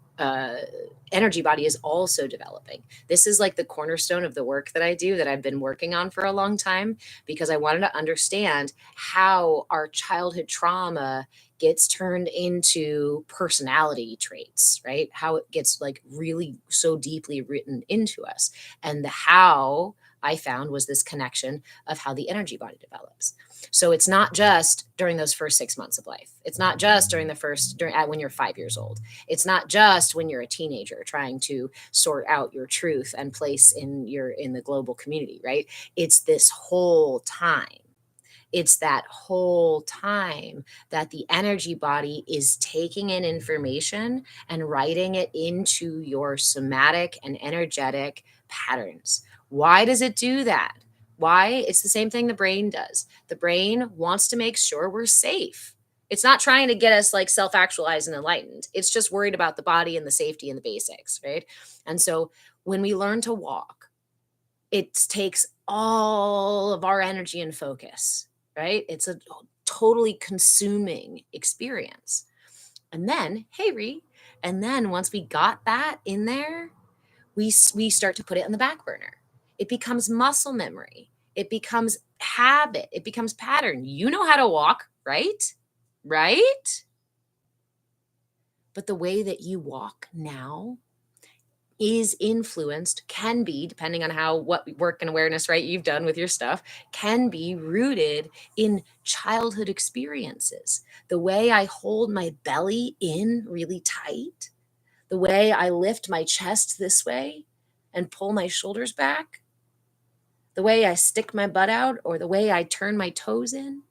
energy body is also developing. This is like the cornerstone of the work that I do, that I've been working on for a long time, because I wanted to understand how our childhood trauma gets turned into personality traits, right? How it gets like really so deeply written into us. And the how I found was this connection of how the energy body develops. So it's not just during those first 6 months of life. It's not just when you're 5 years old. It's not just when you're a teenager trying to sort out your truth and place in the global community, right? It's this whole time. It's that whole time that the energy body is taking in information and writing it into your somatic and energetic patterns. Why does it do that? Why? It's the same thing the brain does. The brain wants to make sure we're safe. It's not trying to get us like self actualized and enlightened. It's just worried about the body and the safety and the basics, right? And so when we learn to walk, it takes all of our energy and focus, right? It's a totally consuming experience. And then, hey, Ree, and then once we got that in there, we start to put it in the back burner. It becomes muscle memory. It becomes habit. It becomes pattern. You know how to walk, right? Right? But the way that you walk now is influenced, can be, depending on how what work and awareness, right, you've done with your stuff, can be rooted in childhood experiences. The way I hold my belly in really tight, the way I lift my chest this way and pull my shoulders back, the way I stick my butt out, or the way I turn my toes in,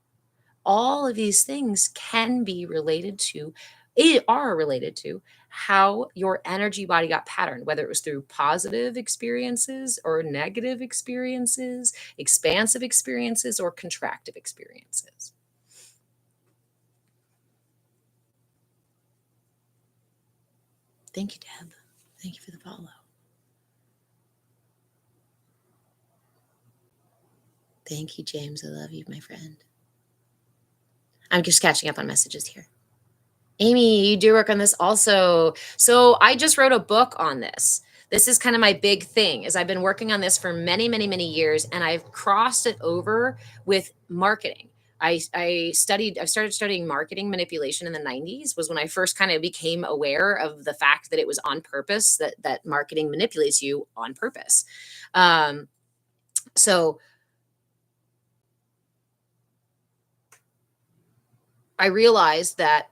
all of these things can be related to are related to how your energy body got patterned, whether it was through positive experiences or negative experiences, expansive experiences or contractive experiences. Thank you, Deb. Thank you for the follow. Thank you, James. I love you, my friend. I'm just catching up on messages here. Amy, you do work on this also. So I just wrote a book on this. This is kind of my big thing, is I've been working on this for many, many, many years, and I've crossed it over with marketing. I started studying marketing manipulation in the 90s, was when I first kind of became aware of the fact that it was on purpose, that marketing manipulates you on purpose. So I realized that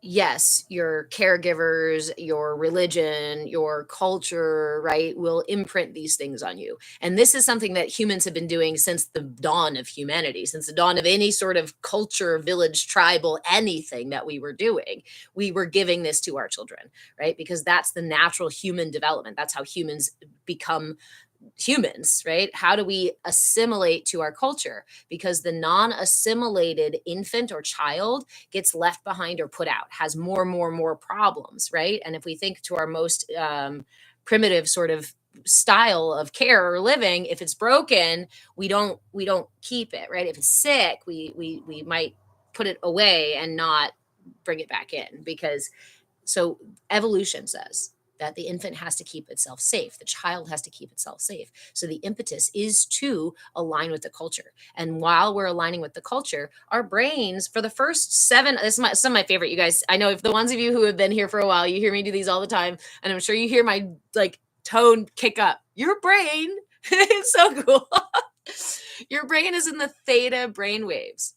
yes, your caregivers, your religion, your culture, right, will imprint these things on you. And this is something that humans have been doing since the dawn of humanity, since the dawn of any sort of culture, village, tribal, anything that we were doing. We were giving this to our children, right? Because that's the natural human development. That's how humans become humans, right? How do we assimilate to our culture? Because the non assimilated infant or child gets left behind or put out, has more problems, right? And if we think to our most primitive sort of style of care or living, if it's broken, we don't keep it, right? If it's sick, we might put it away and not bring it back in, because so evolution says that the infant has to keep itself safe. The child has to keep itself safe. So the impetus is to align with the culture. And while we're aligning with the culture, our brains for the first seven, this is some of my favorite, you guys. I know if the ones of you who have been here for a while, you hear me do these all the time. And I'm sure you hear my like tone kick up. Your brain, it's so cool. Your brain is in the theta brain waves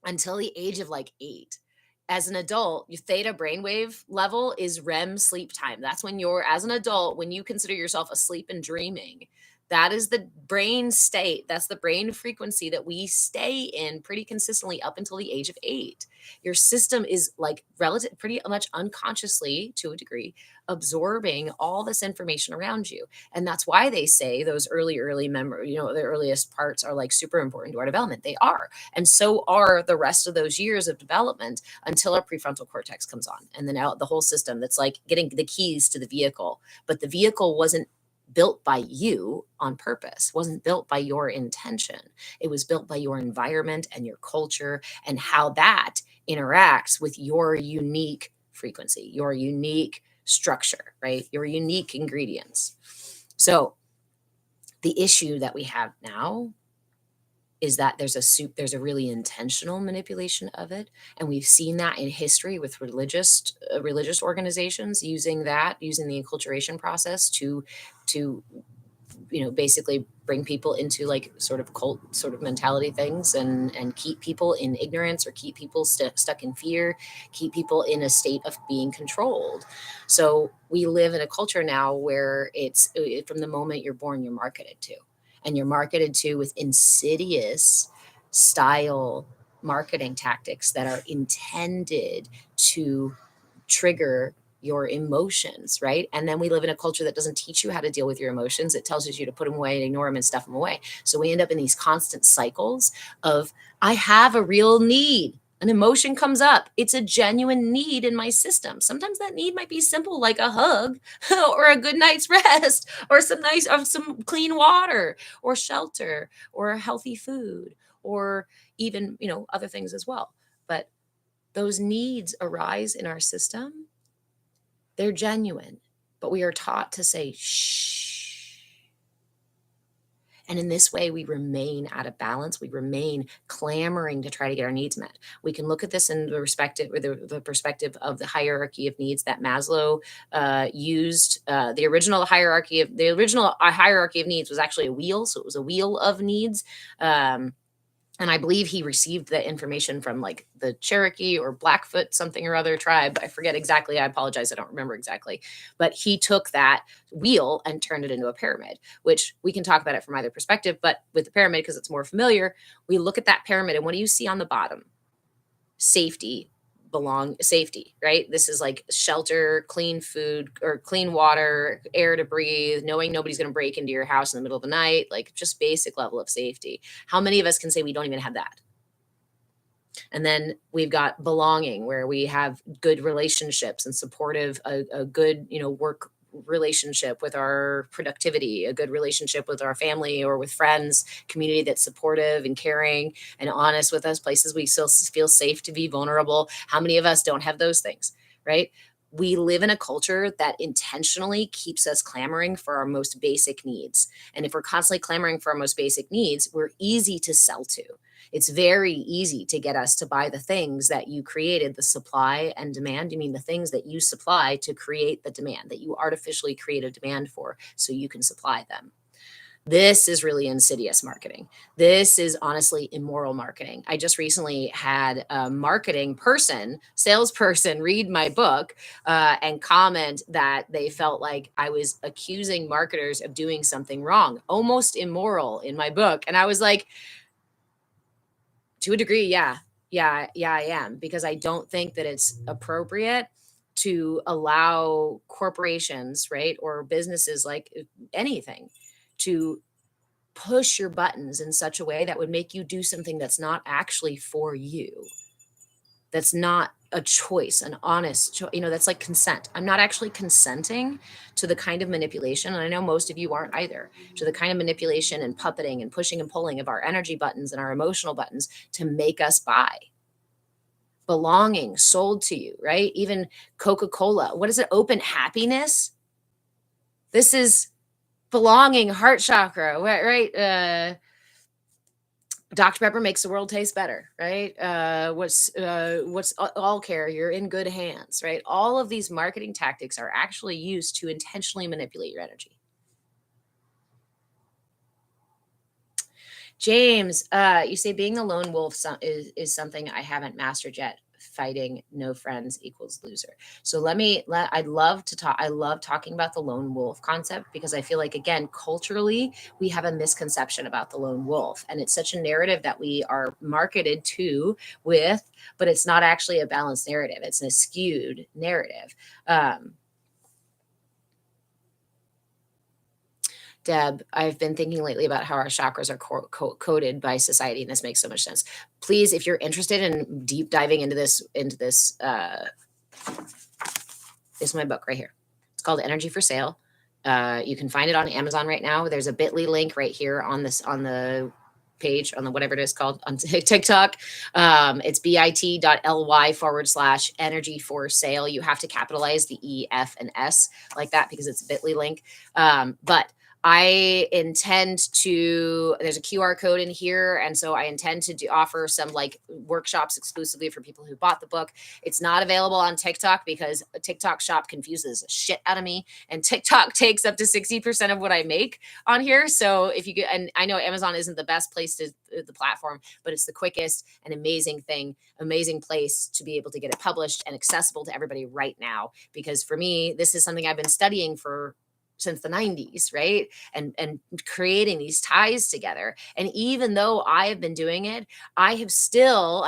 until the age of like 8. As an adult, your theta brainwave level is REM sleep time. That's when you're, as an adult, when you consider yourself asleep and dreaming, that is the brain state. That's the brain frequency that we stay in pretty consistently up until the age of 8. Your system is like relative, pretty much unconsciously to a degree, absorbing all this information around you. And that's why they say those early memory, the earliest parts are like super important to our development. They are. And so are the rest of those years of development until our prefrontal cortex comes on. And then out the whole system that's like getting the keys to the vehicle. But the vehicle wasn't built by you on purpose, wasn't built by your intention. It was built by your environment and your culture and how that interacts with your unique frequency, your unique structure, right? Your unique ingredients. So the issue that we have now is that there's a really intentional manipulation of it, and we've seen that in history with religious organizations using the enculturation process to basically bring people into like sort of cult sort of mentality things and keep people in ignorance or keep people stuck in fear, keep people in a state of being controlled. So we live in a culture now where from the moment you're born, you're marketed to. And you're marketed to with insidious style marketing tactics that are intended to trigger your emotions, right? And then we live in a culture that doesn't teach you how to deal with your emotions. It tells you to put them away and ignore them and stuff them away. So we end up in these constant cycles of, I have a real need. An emotion comes up. It's a genuine need in my system. Sometimes that need might be simple, like a hug or a good night's rest or some clean water or shelter or healthy food or even, other things as well. But those needs arise in our system. They're genuine, but we are taught to say, shh. And in this way, we remain out of balance. We remain clamoring to try to get our needs met. We can look at this in the perspective of the hierarchy of needs that Maslow used. The original hierarchy of needs was actually a wheel. So it was a wheel of needs. And I believe he received the information from like the Cherokee or Blackfoot something or other tribe. I forget exactly. I apologize. I don't remember exactly. But he took that wheel and turned it into a pyramid, which we can talk about it from either perspective. But with the pyramid, because it's more familiar, we look at that pyramid and what do you see on the bottom? Safety, right? This is like shelter, clean food or clean water, air to breathe, knowing nobody's going to break into your house in the middle of the night, like just basic level of safety. How many of us can say we don't even have that? And then we've got belonging, where we have good relationships and supportive, a good, work relationship with our productivity, a good relationship with our family or with friends, community that's supportive and caring and honest with us, places we still feel safe to be vulnerable. How many of us don't have those things, right? We live in a culture that intentionally keeps us clamoring for our most basic needs. And if we're constantly clamoring for our most basic needs, we're easy to sell to. It's very easy to get us to buy the things that you created, the supply and demand. You mean the things that you supply to create the demand, that you artificially create a demand for so you can supply them. This is really insidious marketing. This is honestly immoral marketing. I just recently had a salesperson read my book and comment that they felt like I was accusing marketers of doing something wrong, almost immoral in my book. And I was like, to a degree, yeah, I am, because I don't think that it's appropriate to allow corporations, right, or businesses, like anything, to push your buttons in such a way that would make you do something that's not actually for you. That's not a choice, an honest that's like consent. I'm not actually consenting to the kind of manipulation, and I know most of you aren't either, to the kind of manipulation and puppeting and pushing and pulling of our energy buttons and our emotional buttons to make us buy. belonging sold to you, right? Even Coca-Cola. What is it? Open happiness. This is belonging, heart chakra, right? Dr. Pepper makes the world taste better, right? What's all care? You're in good hands, right? All of these marketing tactics are actually used to intentionally manipulate your energy. James, you say being a lone wolf is something I haven't mastered yet. Fighting no friends equals loser. So I'd love to talk. I love talking about the lone wolf concept because I feel like, again, culturally, we have a misconception about the lone wolf. And it's such a narrative that we are marketed to with, but it's not actually a balanced narrative. It's a skewed narrative. Um, Deb, I've been thinking lately about how our chakras are coded by society, and this makes so much sense. Please, if you're interested in deep diving this is my book right here. It's called Energy for Sale. You can find it on Amazon right now. There's a Bitly link right here on the page on the whatever it is called on TikTok. It's bit.ly/energy for sale. You have to capitalize the E, F, and S like that because it's a Bitly link. But I intend to, there's a QR code in here. And so I intend to offer some like workshops exclusively for people who bought the book. It's not available on TikTok because a TikTok shop confuses the shit out of me. And TikTok takes up to 60% of what I make on here. So if you get, and I know Amazon isn't the best place to the platform, but it's the quickest and amazing place to be able to get it published and accessible to everybody right now. Because for me, this is something I've been studying for since the 90s, right? And creating these ties together. And even though I have been doing it, I'm still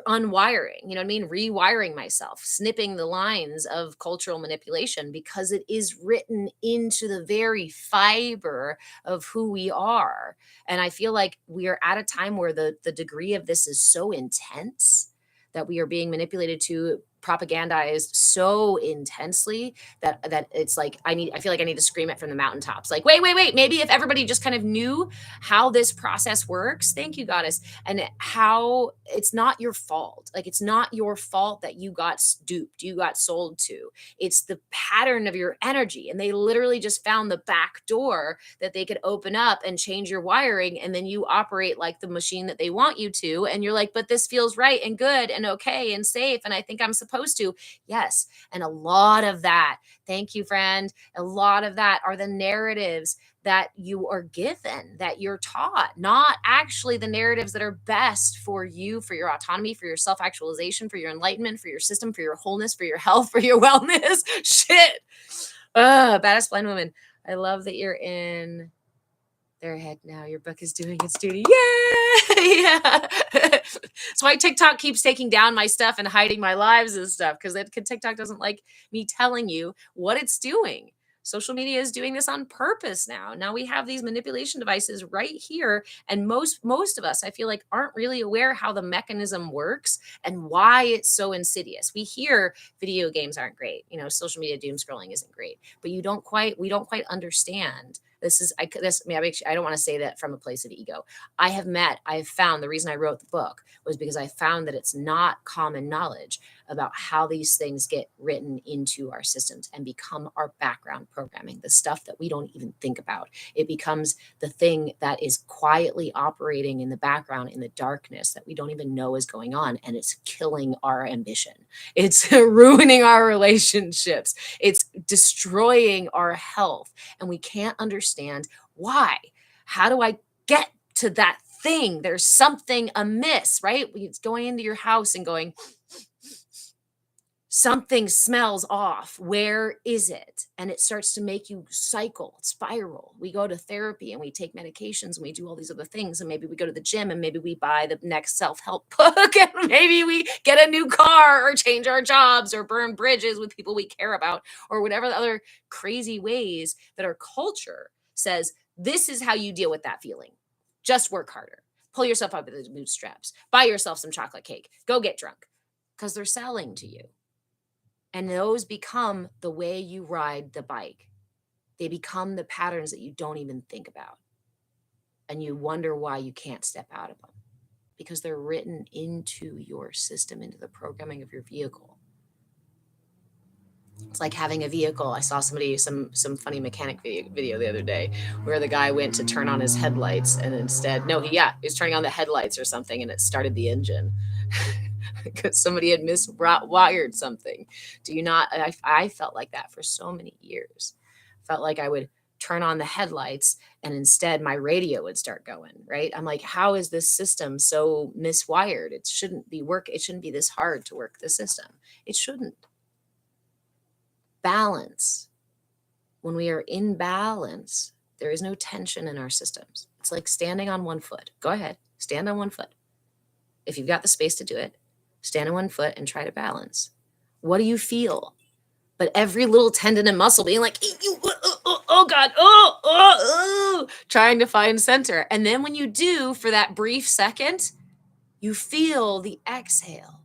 unwiring, you know what I mean? Rewiring myself, snipping the lines of cultural manipulation because it is written into the very fiber of who we are. And I feel like we are at a time where the degree of this is so intense that we are being manipulated to propagandized so intensely that it's like I feel like I need to scream it from the mountaintops. Like, wait. Maybe if everybody just kind of knew how this process works, thank you, goddess, and how it's not your fault. Like, it's not your fault that you got duped, you got sold to. It's the pattern of your energy. And they literally just found the back door that they could open up and change your wiring. And then you operate like the machine that they want you to. And you're like, but this feels right and good and okay and safe. And I think I'm supposed to. Yes. And a lot of that, thank you, friend. A lot of that are the narratives that you are given, that you're taught, not actually the narratives that are best for you, for your autonomy, for your self actualization, for your enlightenment, for your system, for your wholeness, for your health, for your wellness. Shit. Badass blind woman. I love that you're in their head now. Your book is doing its duty. Yeah. Yeah. That's why TikTok keeps taking down my stuff and hiding my lives and stuff because TikTok doesn't like me telling you what it's doing. Social media is doing this on purpose now. Now we have these manipulation devices right here, and most of us, I feel like, aren't really aware how the mechanism works and why it's so insidious. We hear video games aren't great, social media doom scrolling isn't great, but we don't quite understand. I don't want to say that from a place of ego. I have found the reason I wrote the book was because I found that it's not common knowledge about how these things get written into our systems and become our background programming, the stuff that we don't even think about. It becomes the thing that is quietly operating in the background in the darkness that we don't even know is going on. And it's killing our ambition. It's ruining our relationships. It's destroying our health. And we can't understand why. How do I get to that thing? There's something amiss, right? It's going into your house and going, something smells off. Where is it? And it starts to make you spiral. We go to therapy and we take medications and we do all these other things. And maybe we go to the gym and maybe we buy the next self-help book and maybe we get a new car or change our jobs or burn bridges with people we care about or whatever the other crazy ways that our culture says, this is how you deal with that feeling. Just work harder. Pull yourself up with the bootstraps. Buy yourself some chocolate cake. Go get drunk. Because they're selling to you. And those become the way you ride the bike. They become the patterns that you don't even think about. And you wonder why you can't step out of them. because they're written into your system, into the programming of your vehicle. It's like having a vehicle. I saw somebody, some funny mechanic video the other day where the guy went to turn on his headlights and instead, no, he was turning on the headlights or something and it started the engine because somebody had miswired something. Do you not? I felt like that for so many years. Felt like I would turn on the headlights and instead my radio would start going, right? I'm like, how is this system so miswired? It shouldn't be this hard to work the system. It shouldn't. Balance. When we are in balance, there is no tension in our systems. It's like standing on one foot. Go ahead, stand on one foot. If you've got the space to do it, stand on one foot and try to balance. What do you feel? But every little tendon and muscle being like, oh God, trying to find center. And then when you do, for that brief second, you feel the exhale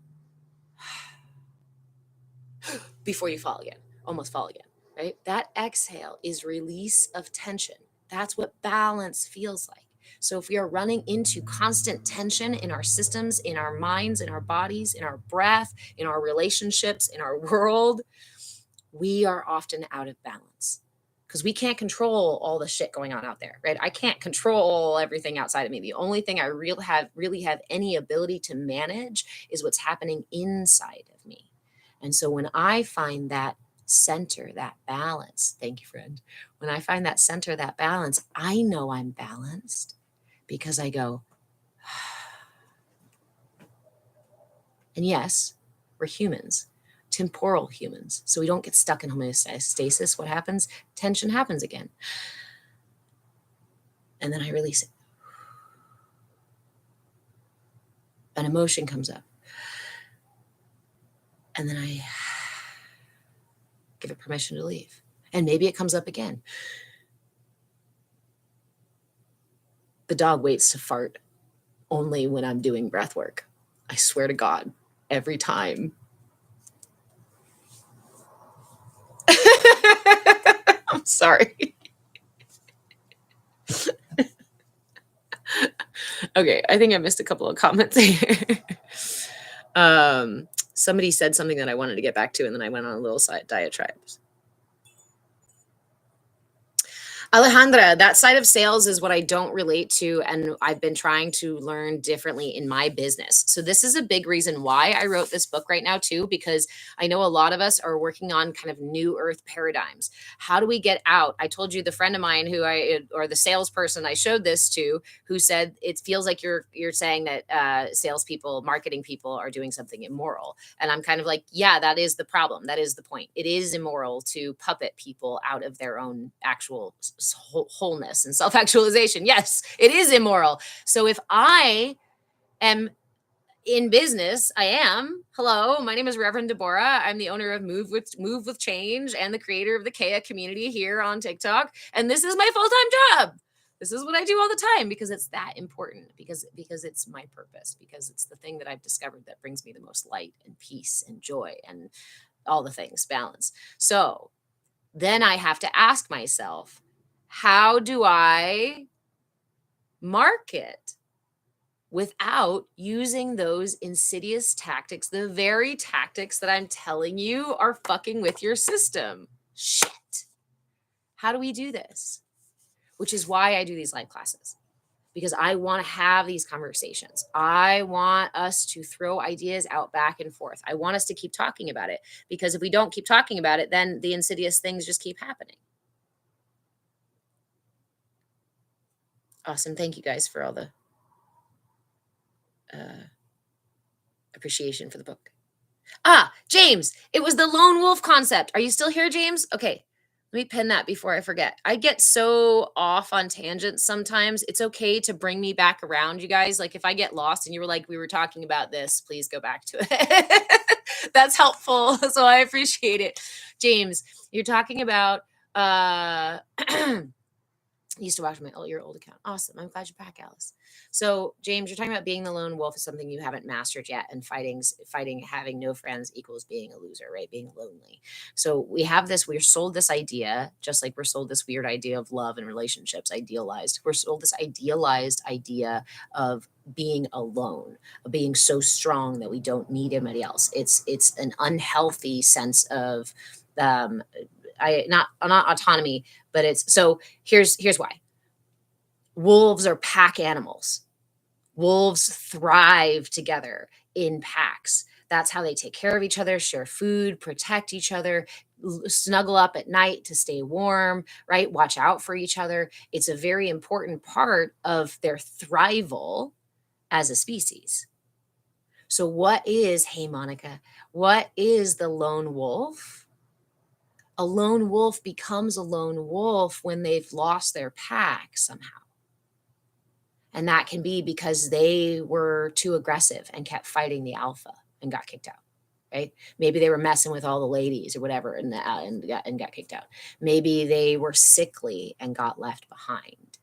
before you fall again, almost fall again, right? That exhale is release of tension. That's what balance feels like. So if we are running into constant tension in our systems, in our minds, in our bodies, in our breath, in our relationships, in our world, we are often out of balance because we can't control all the shit going on out there, right? I can't control everything outside of me. The only thing I really have any ability to manage is what's happening inside of me. And so when I find that center, that balance, thank you, friend. When I find that center, that balance, I know I'm balanced because I go, and yes, we're humans, temporal humans. So we don't get stuck in homeostasis. What happens? Tension happens again. And then I release it. An emotion comes up. And then I give it permission to leave. And maybe it comes up again. The dog waits to fart only when I'm doing breath work. I swear to God, every time. I'm sorry. Okay, I think I missed a couple of comments here. Somebody said something that I wanted to get back to, and then I went on a little diatribe. Alejandra, that side of sales is what I don't relate to, and I've been trying to learn differently in my business. So this is a big reason why I wrote this book right now too, because I know a lot of us are working on kind of new earth paradigms. How do we get out? I told you the friend of mine or the salesperson I showed this to, who said it feels like you're saying that salespeople, marketing people are doing something immoral. And I'm kind of like, yeah, that is the problem. That is the point. It is immoral to puppet people out of their own actual wholeness and self-actualization. Yes, it is immoral. So if I am in business, hello, my name is Reverend Deborah. I'm the owner of Move with Change and the creator of the CAYA community here on TikTok. And this is my full-time job. This is what I do all the time because it's that important, because it's my purpose, because it's the thing that I've discovered that brings me the most light and peace and joy and all the things, balance. So then I have to ask myself, how do I market without using those insidious tactics, the very tactics that I'm telling you are fucking with your system? Shit. How do we do this? Which is why I do these live classes, because I want to have these conversations. I want us to throw ideas out back and forth. I want us to keep talking about it, because if we don't keep talking about it, then the insidious things just keep happening. Awesome. Thank you guys for all the appreciation for the book. James, it was the lone wolf concept. Are you still here, James? Okay. Let me pin that before I forget. I get so off on tangents sometimes. It's okay to bring me back around, you guys. Like if I get lost and you were like, we were talking about this, please go back to it. That's helpful. So I appreciate it. James, you're talking about I used to watch your old account. Awesome. I'm glad you're back, Alice. So, James, you're talking about being the lone wolf is something you haven't mastered yet, and fighting, having no friends equals being a loser, right? Being lonely. So we're sold this idea, just like we're sold this weird idea of love and relationships, idealized. We're sold this idealized idea of being alone, of being so strong that we don't need anybody else. It's an unhealthy sense of I not autonomy, but it's so here's why. Wolves are pack animals. Wolves thrive together in packs. That's how they take care of each other, share food, protect each other, snuggle up at night to stay warm, right? Watch out for each other. It's a very important part of their thrival as a species. So, hey, Monica, what is the lone wolf? A lone wolf becomes a lone wolf when they've lost their pack somehow. And that can be because they were too aggressive and kept fighting the alpha and got kicked out. Right? Maybe they were messing with all the ladies or whatever and got kicked out. Maybe they were sickly and got left behind.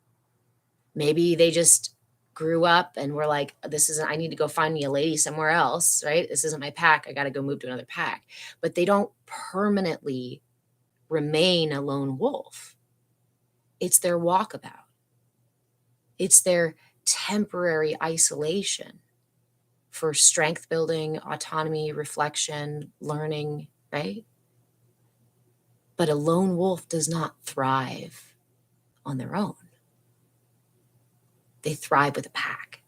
Maybe they just grew up and were like, I need to go find me a lady somewhere else, right? This isn't my pack. I got to go move to another pack. But they don't permanently remain a lone wolf. It's their walkabout. It's their temporary isolation for strength building, autonomy, reflection, learning, right? But a lone wolf does not thrive on their own. They thrive with a pack.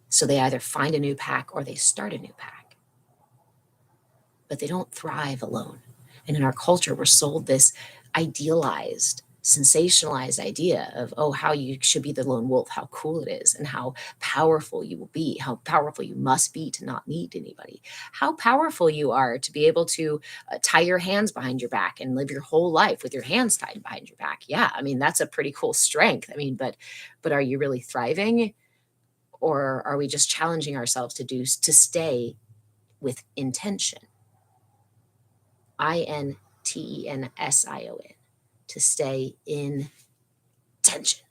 So they either find a new pack or they start a new pack. But they don't thrive alone. And in our culture, we're sold this idealized, sensationalized idea of, oh, how you should be the lone wolf, how cool it is, and how powerful you will be, how powerful you must be to not need anybody, how powerful you are to be able to tie your hands behind your back and live your whole life with your hands tied behind your back. Yeah, I mean, that's a pretty cool strength. I mean, but are you really thriving? Or are we just challenging ourselves to stay with intention? intension, to stay in tension.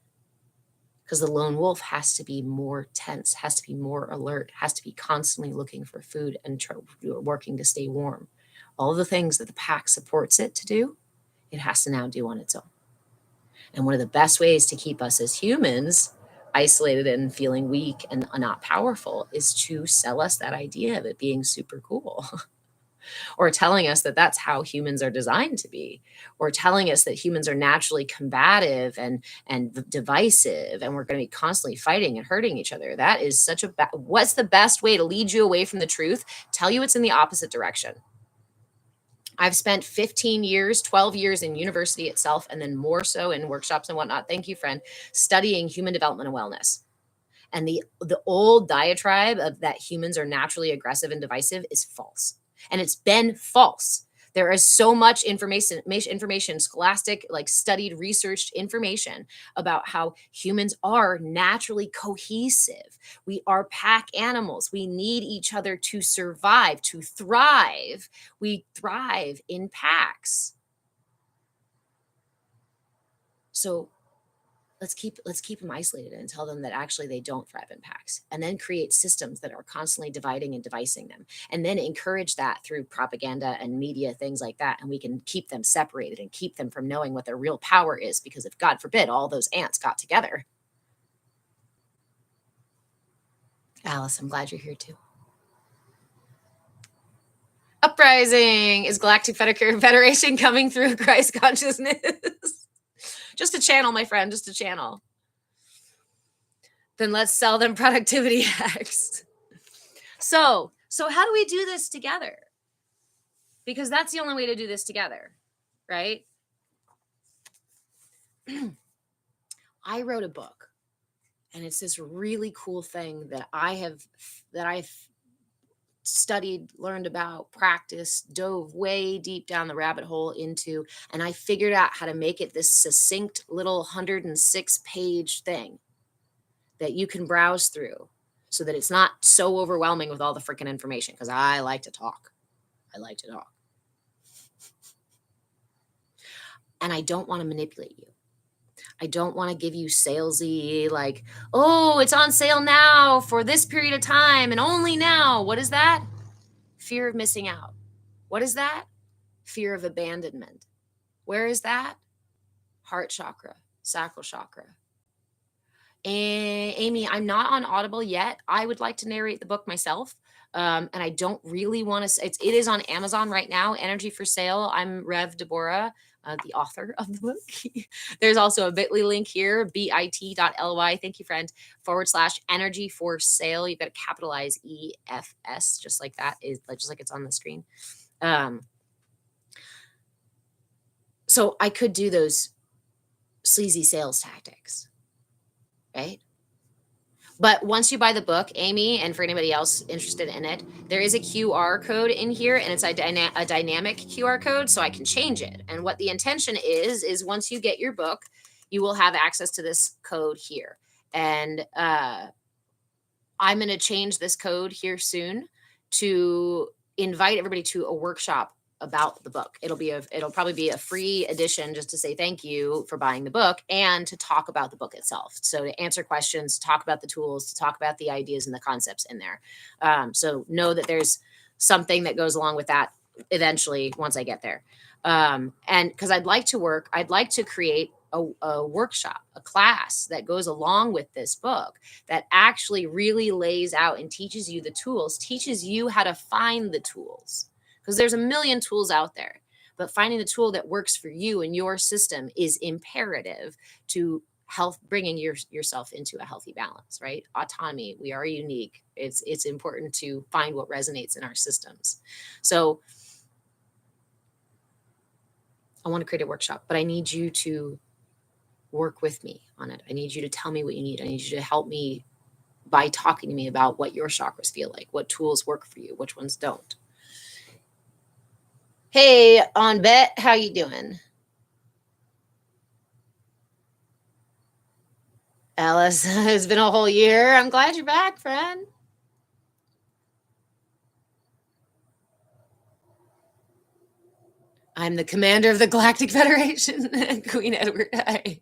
Because the lone wolf has to be more tense, has to be more alert, has to be constantly looking for food and working to stay warm. All the things that the pack supports it to do, it has to now do on its own. And one of the best ways to keep us as humans isolated and feeling weak and not powerful is to sell us that idea of it being super cool. Or telling us that that's how humans are designed to be, or telling us that humans are naturally combative and divisive, and we're going to be constantly fighting and hurting each other. That is such a what's the best way to lead you away from the truth? Tell you it's in the opposite direction. I've spent 15 years, 12 years in university itself, and then more so in workshops and whatnot. Thank you, friend. Studying human development and wellness. And the old diatribe of that humans are naturally aggressive and divisive is false. And it's been false. There is so much information, scholastic, like studied, researched information about how humans are naturally cohesive. We are pack animals. We need each other to survive, to thrive. We thrive in packs. So let's keep them isolated and tell them that actually they don't thrive in packs, and then create systems that are constantly dividing and devising them, and then encourage that through propaganda and media, things like that, and we can keep them separated and keep them from knowing what their real power is, because if God forbid all those ants got together. Alice, I'm glad you're here too. Uprising. Is Galactic Federation coming through Christ consciousness? Just a channel, my friend, just a channel. Then let's sell them productivity hacks. So how do we do this together? Because that's the only way to do this together, right? I wrote a book, and it's this really cool thing that I've studied, learned about, practiced, dove way deep down the rabbit hole into, and I figured out how to make it this succinct little 106-page thing that you can browse through, so that it's not so overwhelming with all the freaking information, because I like to talk. And I don't want to manipulate you. I don't want to give you salesy, like, oh, it's on sale now for this period of time and only now. What is that? Fear of missing out. What is that? Fear of abandonment. Where is that? Heart chakra, sacral chakra. Amy, I'm not on Audible yet. I would like to narrate the book myself. And I don't really want to. It is on Amazon right now. Energy for Sale. I'm Rev Deborah, the author of the book. There's also a Bitly link here, bit.ly. Thank you, friend. /energy for sale. You've got to capitalize EFS, just like that is just like it's on the screen. So I could do those sleazy sales tactics, right? But once you buy the book, Amy, and for anybody else interested in it, there is a QR code in here, and it's a dynamic QR code, so I can change it. And what the intention is once you get your book, you will have access to this code here. And I'm going to change this code here soon to invite everybody to a workshop about the book. It'll probably be a free edition just to say thank you for buying the book and to talk about the book itself. So to answer questions, to talk about the tools, to talk about the ideas and the concepts in there. So know that there's something that goes along with that eventually once I get there. And because I'd like to create a workshop, a class that goes along with this book that actually really lays out and teaches you the tools, teaches you how to find the tools. Because there's a million tools out there, but finding the tool that works for you and your system is imperative to bringing yourself into a healthy balance, right? Autonomy, we are unique. It's important to find what resonates in our systems. So I want to create a workshop, but I need you to work with me on it. I need you to tell me what you need. I need you to help me by talking to me about what your chakras feel like, what tools work for you, which ones don't. Hey, on Bet, how you doing? Alice, it's been a whole year. I'm glad you're back, friend. I'm the commander of the Galactic Federation, Queen Edward. Hi.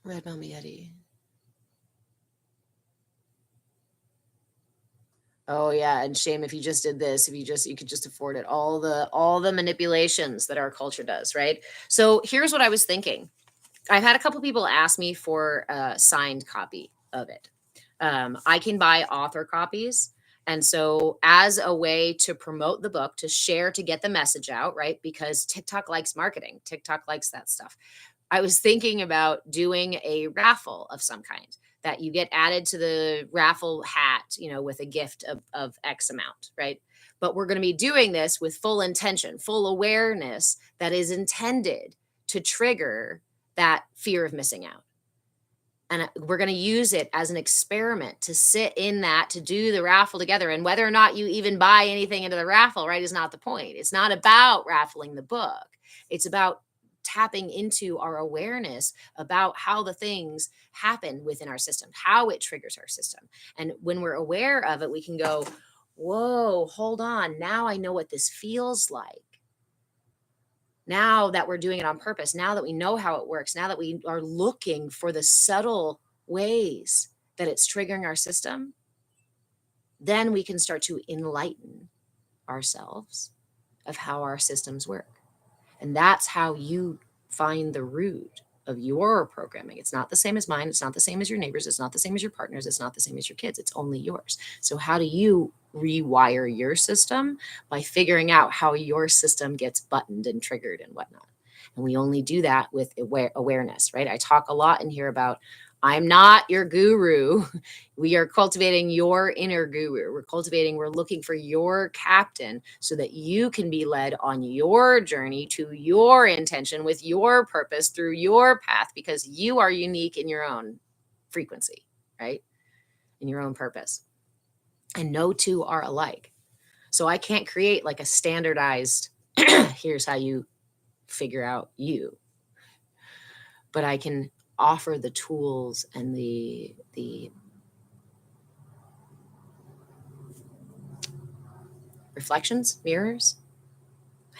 Red Mama Yeti. Oh yeah, and shame if you just did this, you could just afford it. All the manipulations that our culture does, right? So here's what I was thinking. I've had a couple people ask me for a signed copy of it. I can buy author copies. And so, as a way to promote the book, to share, to get the message out, right? Because TikTok likes marketing, TikTok likes that stuff. I was thinking about doing a raffle of some kind that you get added to the raffle hat, with a gift of X amount, right? But we're going to be doing this with full intention, full awareness that is intended to trigger that fear of missing out. And we're going to use it as an experiment to sit in that, to do the raffle together. And whether or not you even buy anything into the raffle, right, is not the point. It's not about raffling the book. It's about tapping into our awareness about how the things happen within our system, how it triggers our system. And when we're aware of it, we can go, whoa, hold on. Now I know what this feels like. Now that we're doing it on purpose, now that we know how it works, now that we are looking for the subtle ways that it's triggering our system, then we can start to enlighten ourselves of how our systems work. And that's how you find the root of your programming. It's not the same as mine. It's not the same as your neighbors. It's not the same as your partners. It's not the same as your kids. It's only yours. So how do you rewire your system? By figuring out how your system gets buttoned and triggered and whatnot. And we only do that with awareness, right? I talk a lot in here about I'm not your guru. We are cultivating your inner guru. We're looking for your captain so that you can be led on your journey to your intention with your purpose through your path, because you are unique in your own frequency, right? In your own purpose. And no two are alike. So I can't create like a standardized, here's how you figure out you. But I can offer the tools and the reflections, mirrors.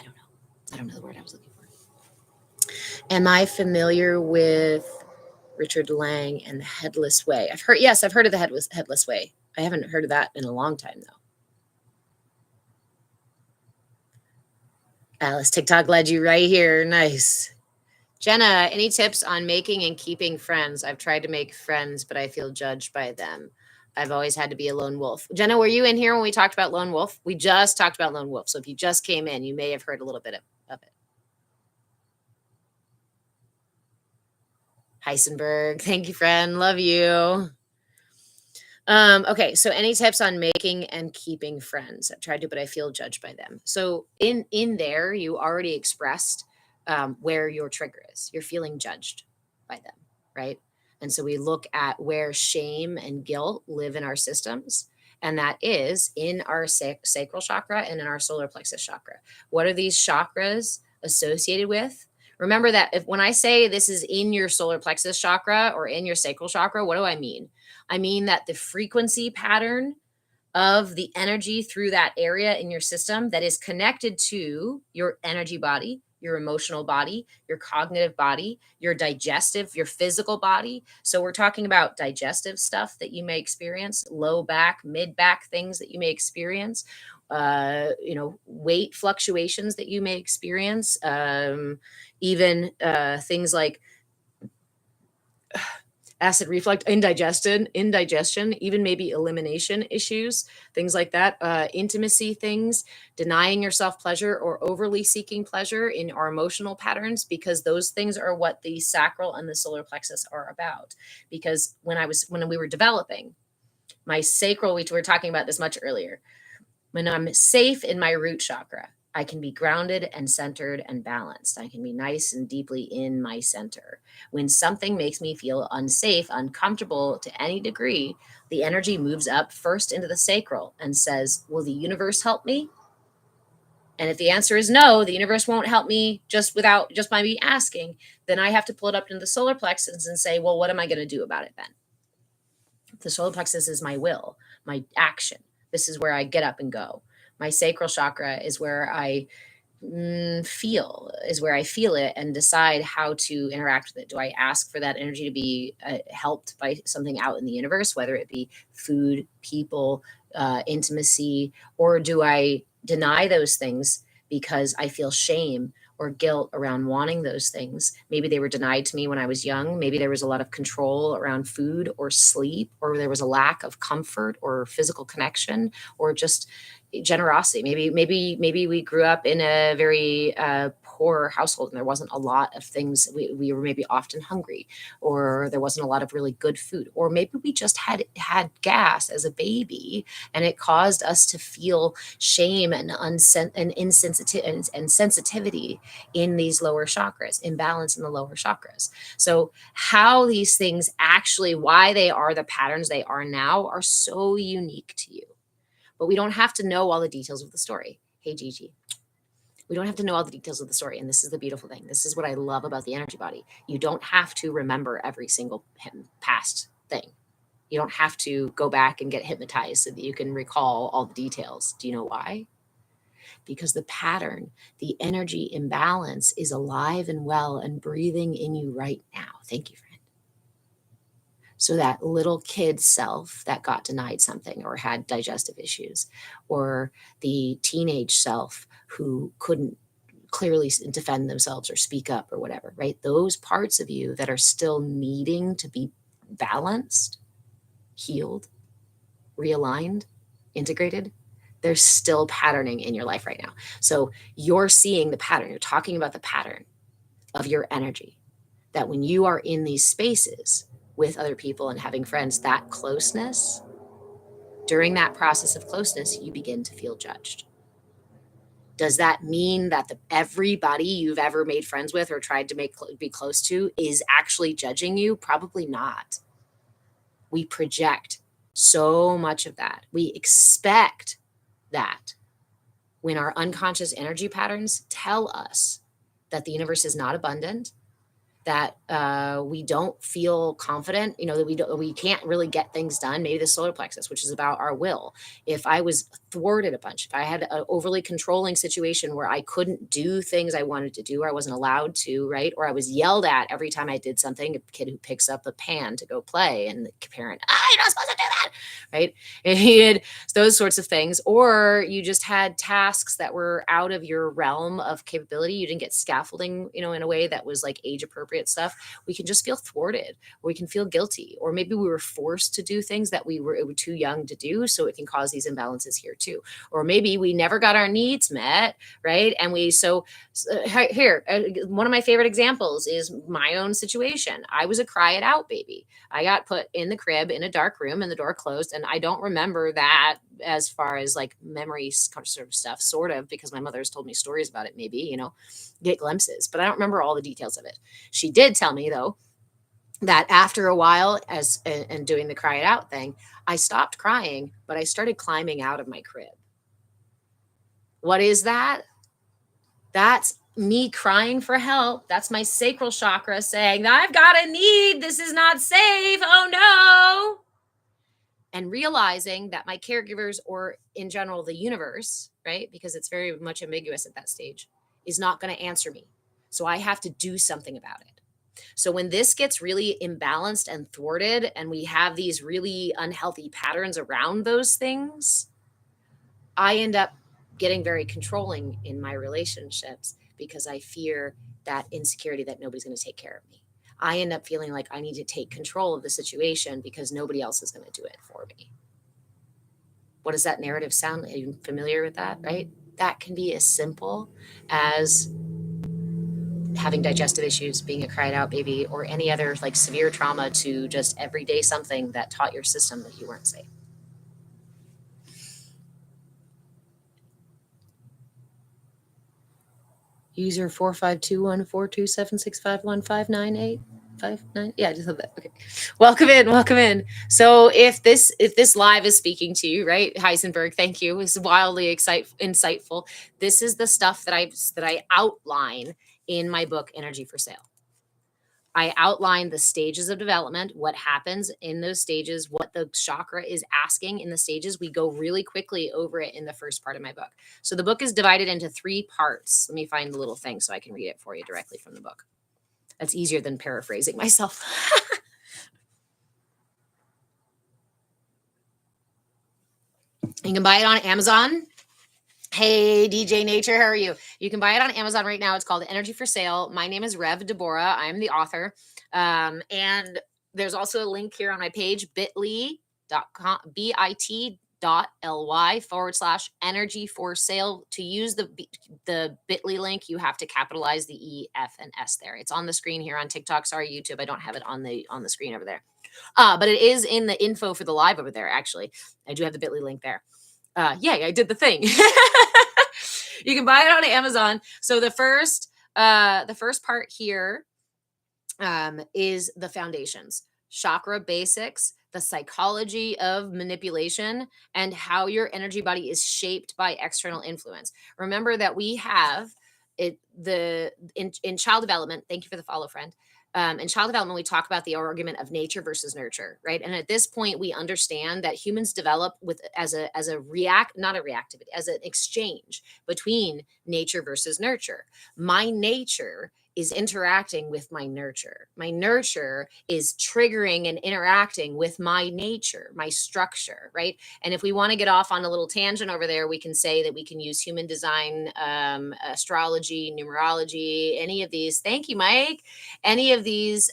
I don't know the word I was looking for. Am I familiar with Richard Lang and the Headless Way? I've heard of the Headless Way. I haven't heard of that in a long time though. Alice, TikTok led you right here. Nice. Jenna, any tips on making and keeping friends? I've tried to make friends, but I feel judged by them. I've always had to be a lone wolf. Jenna, were you in here when we talked about lone wolf? We just talked about lone wolf. So if you just came in, you may have heard a little bit of it. Heisenberg, thank you, friend. Love you. Okay, so any tips on making and keeping friends? I've tried to, but I feel judged by them. So in there, you already expressed where your trigger is. You're feeling judged by them, right? And so we look at where shame and guilt live in our systems, and that is in our sacral chakra and in our solar plexus chakra. What are these chakras associated with? Remember that if when I say this is in your solar plexus chakra or in your sacral chakra, what do I mean? I mean that the frequency pattern of the energy through that area in your system that is connected to your energy body, your emotional body, your cognitive body, your digestive, your physical body. So we're talking about digestive stuff that you may experience, low back, mid back things that you may experience, weight fluctuations that you may experience, even things like acid reflux, indigestion, even maybe elimination issues, things like that, intimacy things, denying yourself pleasure or overly seeking pleasure in our emotional patterns, because those things are what the sacral and the solar plexus are about. Because when we were developing my sacral, we were talking about this much earlier. When I'm safe in my root chakra, I can be grounded and centered and balanced. I can be nice and deeply in my center. When something makes me feel unsafe, uncomfortable to any degree, the energy moves up first into the sacral and says, will the universe help me? And if the answer is no, the universe won't help me just by me asking, then I have to pull it up into the solar plexus and say, well, what am I going to do about it then? The solar plexus is my will, my action. This is where I get up and go. My sacral chakra is where I is where I feel it and decide how to interact with it. Do I ask for that energy to be helped by something out in the universe, whether it be food, people, intimacy, or do I deny those things because I feel shame or guilt around wanting those things? Maybe they were denied to me when I was young. Maybe there was a lot of control around food or sleep, or there was a lack of comfort or physical connection, or just generosity. Maybe we grew up in a very poor household and there wasn't a lot of things. We were maybe often hungry, or there wasn't a lot of really good food, or maybe we just had gas as a baby and it caused us to feel shame and insensitivity and sensitivity in these lower chakras, imbalance in the lower chakras. So how these things actually, why they are the patterns they are now, are so unique to you. But we don't have to know all the details of the story. Hey, Gigi. We don't have to know all the details of the story. And this is the beautiful thing. This is what I love about the energy body. You don't have to remember every single past thing. You don't have to go back and get hypnotized so that you can recall all the details. Do you know why? Because the pattern, the energy imbalance is alive and well and breathing in you right now. Thank you, friend. So that little kid self that got denied something or had digestive issues, or the teenage self who couldn't clearly defend themselves or speak up or whatever, right? Those parts of you that are still needing to be balanced, healed, realigned, integrated, there's still patterning in your life right now. So you're seeing the pattern, you're talking about the pattern of your energy, that when you are in these spaces with other people and having friends, that closeness, during that process of closeness, you begin to feel judged. Does that mean that everybody you've ever made friends with or tried to be close to is actually judging you? Probably not. We project so much of that. We expect that when our unconscious energy patterns tell us that the universe is not abundant, that we don't feel confident, that we can't really get things done. Maybe the solar plexus, which is about our will. If I was thwarted a bunch, if I had an overly controlling situation where I couldn't do things I wanted to do, or I wasn't allowed to, right? Or I was yelled at every time I did something, a kid who picks up a pan to go play and the parent, you're not supposed to do that, right? And he had those sorts of things. Or you just had tasks that were out of your realm of capability. You didn't get scaffolding, in a way that was like age appropriate stuff. We can just feel thwarted, or we can feel guilty, or maybe we were forced to do things that we were too young to do. So it can cause these imbalances here too. Or maybe we never got our needs met, right? And here, one of my favorite examples is my own situation. I was a cry it out baby. I got put in the crib in a dark room and the door closed. And I don't remember that as far as like memory sort of stuff, sort of, because my mother has told me stories about it, maybe, get glimpses, but I don't remember all the details of it. She did tell me though, that after a while and doing the cry it out thing, I stopped crying, but I started climbing out of my crib. What is that? That's me crying for help. That's my sacral chakra saying, I've got a need. This is not safe. Oh no. And realizing that my caregivers, or in general, the universe, right? Because it's very much ambiguous at that stage, is not going to answer me. So I have to do something about it. So when this gets really imbalanced and thwarted, and we have these really unhealthy patterns around those things, I end up getting very controlling in my relationships because I fear that insecurity that nobody's going to take care of me. I end up feeling like I need to take control of the situation because nobody else is going to do it for me. What does that narrative sound like? Are you familiar with that, right? That can be as simple as having digestive issues, being a cried out baby, or any other like severe trauma, to just everyday something that taught your system that you weren't safe. User 4521427651598559. Yeah, I just said that. Okay. Welcome in, welcome in. So if this live is speaking to you, right, Heisenberg, thank you. It's wildly insightful. This is the stuff that I outline in my book, Energy for Sale. I outline the stages of development, what happens in those stages, what the chakra is asking in the stages. We go really quickly over it in the first part of my book. So the book is divided into 3 parts. Let me find the little thing so I can read it for you directly from the book. That's easier than paraphrasing myself. You can buy it on Amazon. Hey, DJ Nature, how are you? You can buy it on Amazon right now. It's called Energy for Sale. My name is Rev Deborah. I'm the author. And there's also a link here on my page, bit.ly.com, bit.ly/energy for sale. To use the bit.ly link, you have to capitalize the E, F, and S there. It's on the screen here on TikTok. Sorry, YouTube, I don't have it on the screen over there. But it is in the info for the live over there, actually. I do have the bit.ly link there. Yay, I did the thing. You can buy it on Amazon. So the first part here is the foundations, chakra basics, the psychology of manipulation, and how your energy body is shaped by external influence. Remember that we have it in child development. Thank you for the follow, friend. In child development, we talk about the argument of nature versus nurture, right? And at this point, we understand that humans develop as an exchange between nature versus nurture. My nature is interacting with my nurture. My nurture is triggering and interacting with my nature, my structure, right? And if we want to get off on a little tangent over there, we can say that we can use human design, astrology, numerology, any of these. Thank you, Mike. Any of these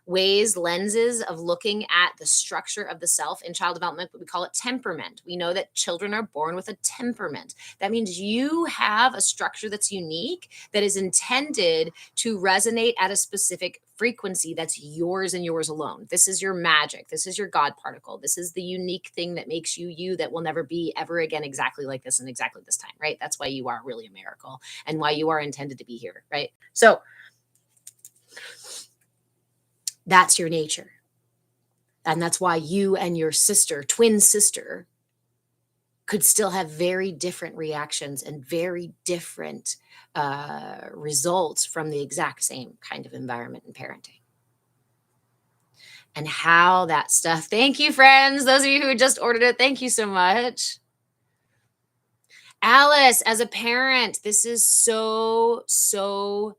lenses of looking at the structure of the self in child development, but we call it temperament. We know that children are born with a temperament. That means you have a structure that's unique, that is intended to resonate at a specific frequency that's yours and yours alone. This is your magic. This is your God particle. This is the unique thing that makes you you, that will never be ever again exactly like this and exactly this time, right? That's why you are really a miracle and why you are intended to be here, right? So that's your nature. And that's why you and your sister, twin sister, could still have very different reactions and very different results from the exact same kind of environment and parenting. And how that stuff, thank you, friends. Those of you who just ordered it, thank you so much. Alice, as a parent, this is so, so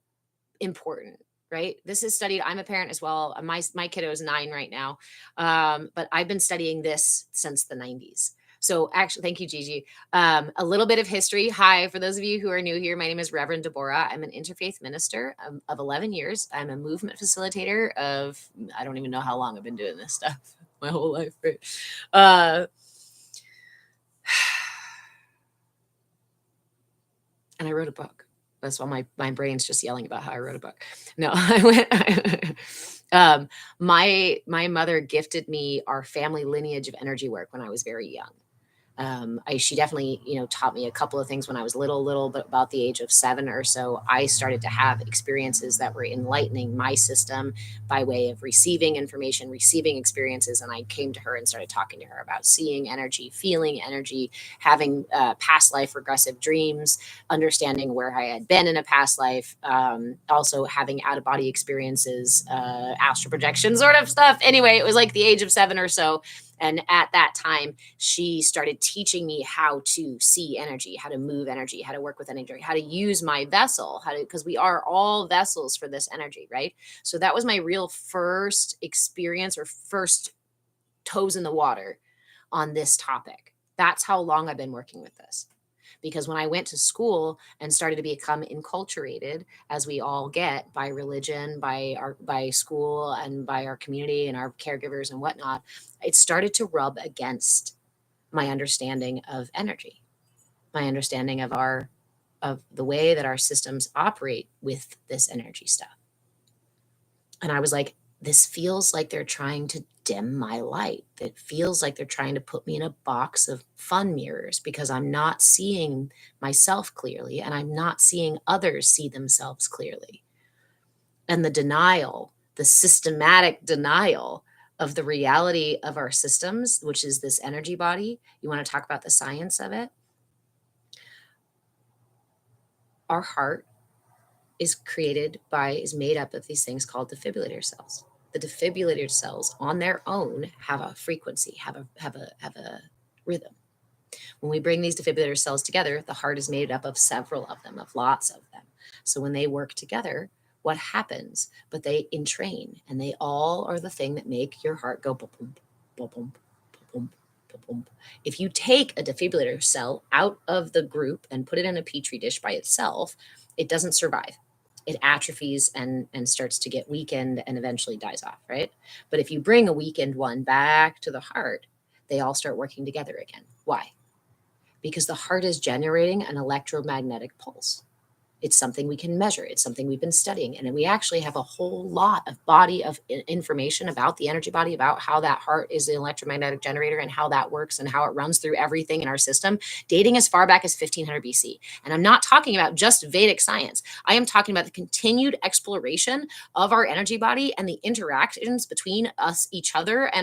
important, right? This is studied. I'm a parent as well. My kiddo is 9 right now, but I've been studying this since the 90s. So actually, thank you, Gigi. A little bit of history. Hi, for those of you who are new here, my name is Reverend Deborah. I'm an interfaith minister of 11 years. I'm a movement facilitator of, I don't even know how long I've been doing this stuff, my whole life, right? Uh, and I wrote a book. That's why my brain's just yelling about how I wrote a book. No, I went. My mother gifted me our family lineage of energy work when I was very young. She definitely, taught me a couple of things when I was little, but about the age of 7 or so, I started to have experiences that were enlightening my system by way of receiving information, receiving experiences. And I came to her and started talking to her about seeing energy, feeling energy, having past life regressive dreams, understanding where I had been in a past life, also having out of body experiences, astral projection sort of stuff. Anyway, it was like the age of 7 or so. And at that time, she started teaching me how to see energy, how to move energy, how to work with energy, how to use my vessel, because we are all vessels for this energy, right? So that was my real first experience or first toes in the water on this topic. That's how long I've been working with this. Because when I went to school and started to become enculturated, as we all get by religion, by school, and by our community and our caregivers and whatnot, it started to rub against my understanding of energy, my understanding of the way that our systems operate with this energy stuff. And I was like, this feels like they're trying to dim my light. It feels like they're trying to put me in a box of fun mirrors because I'm not seeing myself clearly and I'm not seeing others see themselves clearly. And the denial, the systematic denial of the reality of our systems, which is this energy body. You want to talk about the science of it? Our heart is made up of these things called defibrillator cells. The defibrillator cells on their own have a frequency, have a rhythm. When we bring these defibrillator cells together, the heart is made up of several of them, of lots of them. So when they work together, what happens? But they entrain, and they all are the thing that make your heart go boom, boom, boom, boom, boom, boom, boom. If you take a defibrillator cell out of the group and put it in a petri dish by itself, it doesn't survive. It atrophies and starts to get weakened and eventually dies off, right? But if you bring a weakened one back to the heart, they all start working together again. Why? Because the heart is generating an electromagnetic pulse. It's something we can measure. It's something we've been studying. And we actually have a whole lot of body of information about the energy body, about how that heart is the electromagnetic generator and how that works and how it runs through everything in our system, dating as far back as 1500 BC. And I'm not talking about just Vedic science. I am talking about the continued exploration of our energy body and the interactions between us, each other, and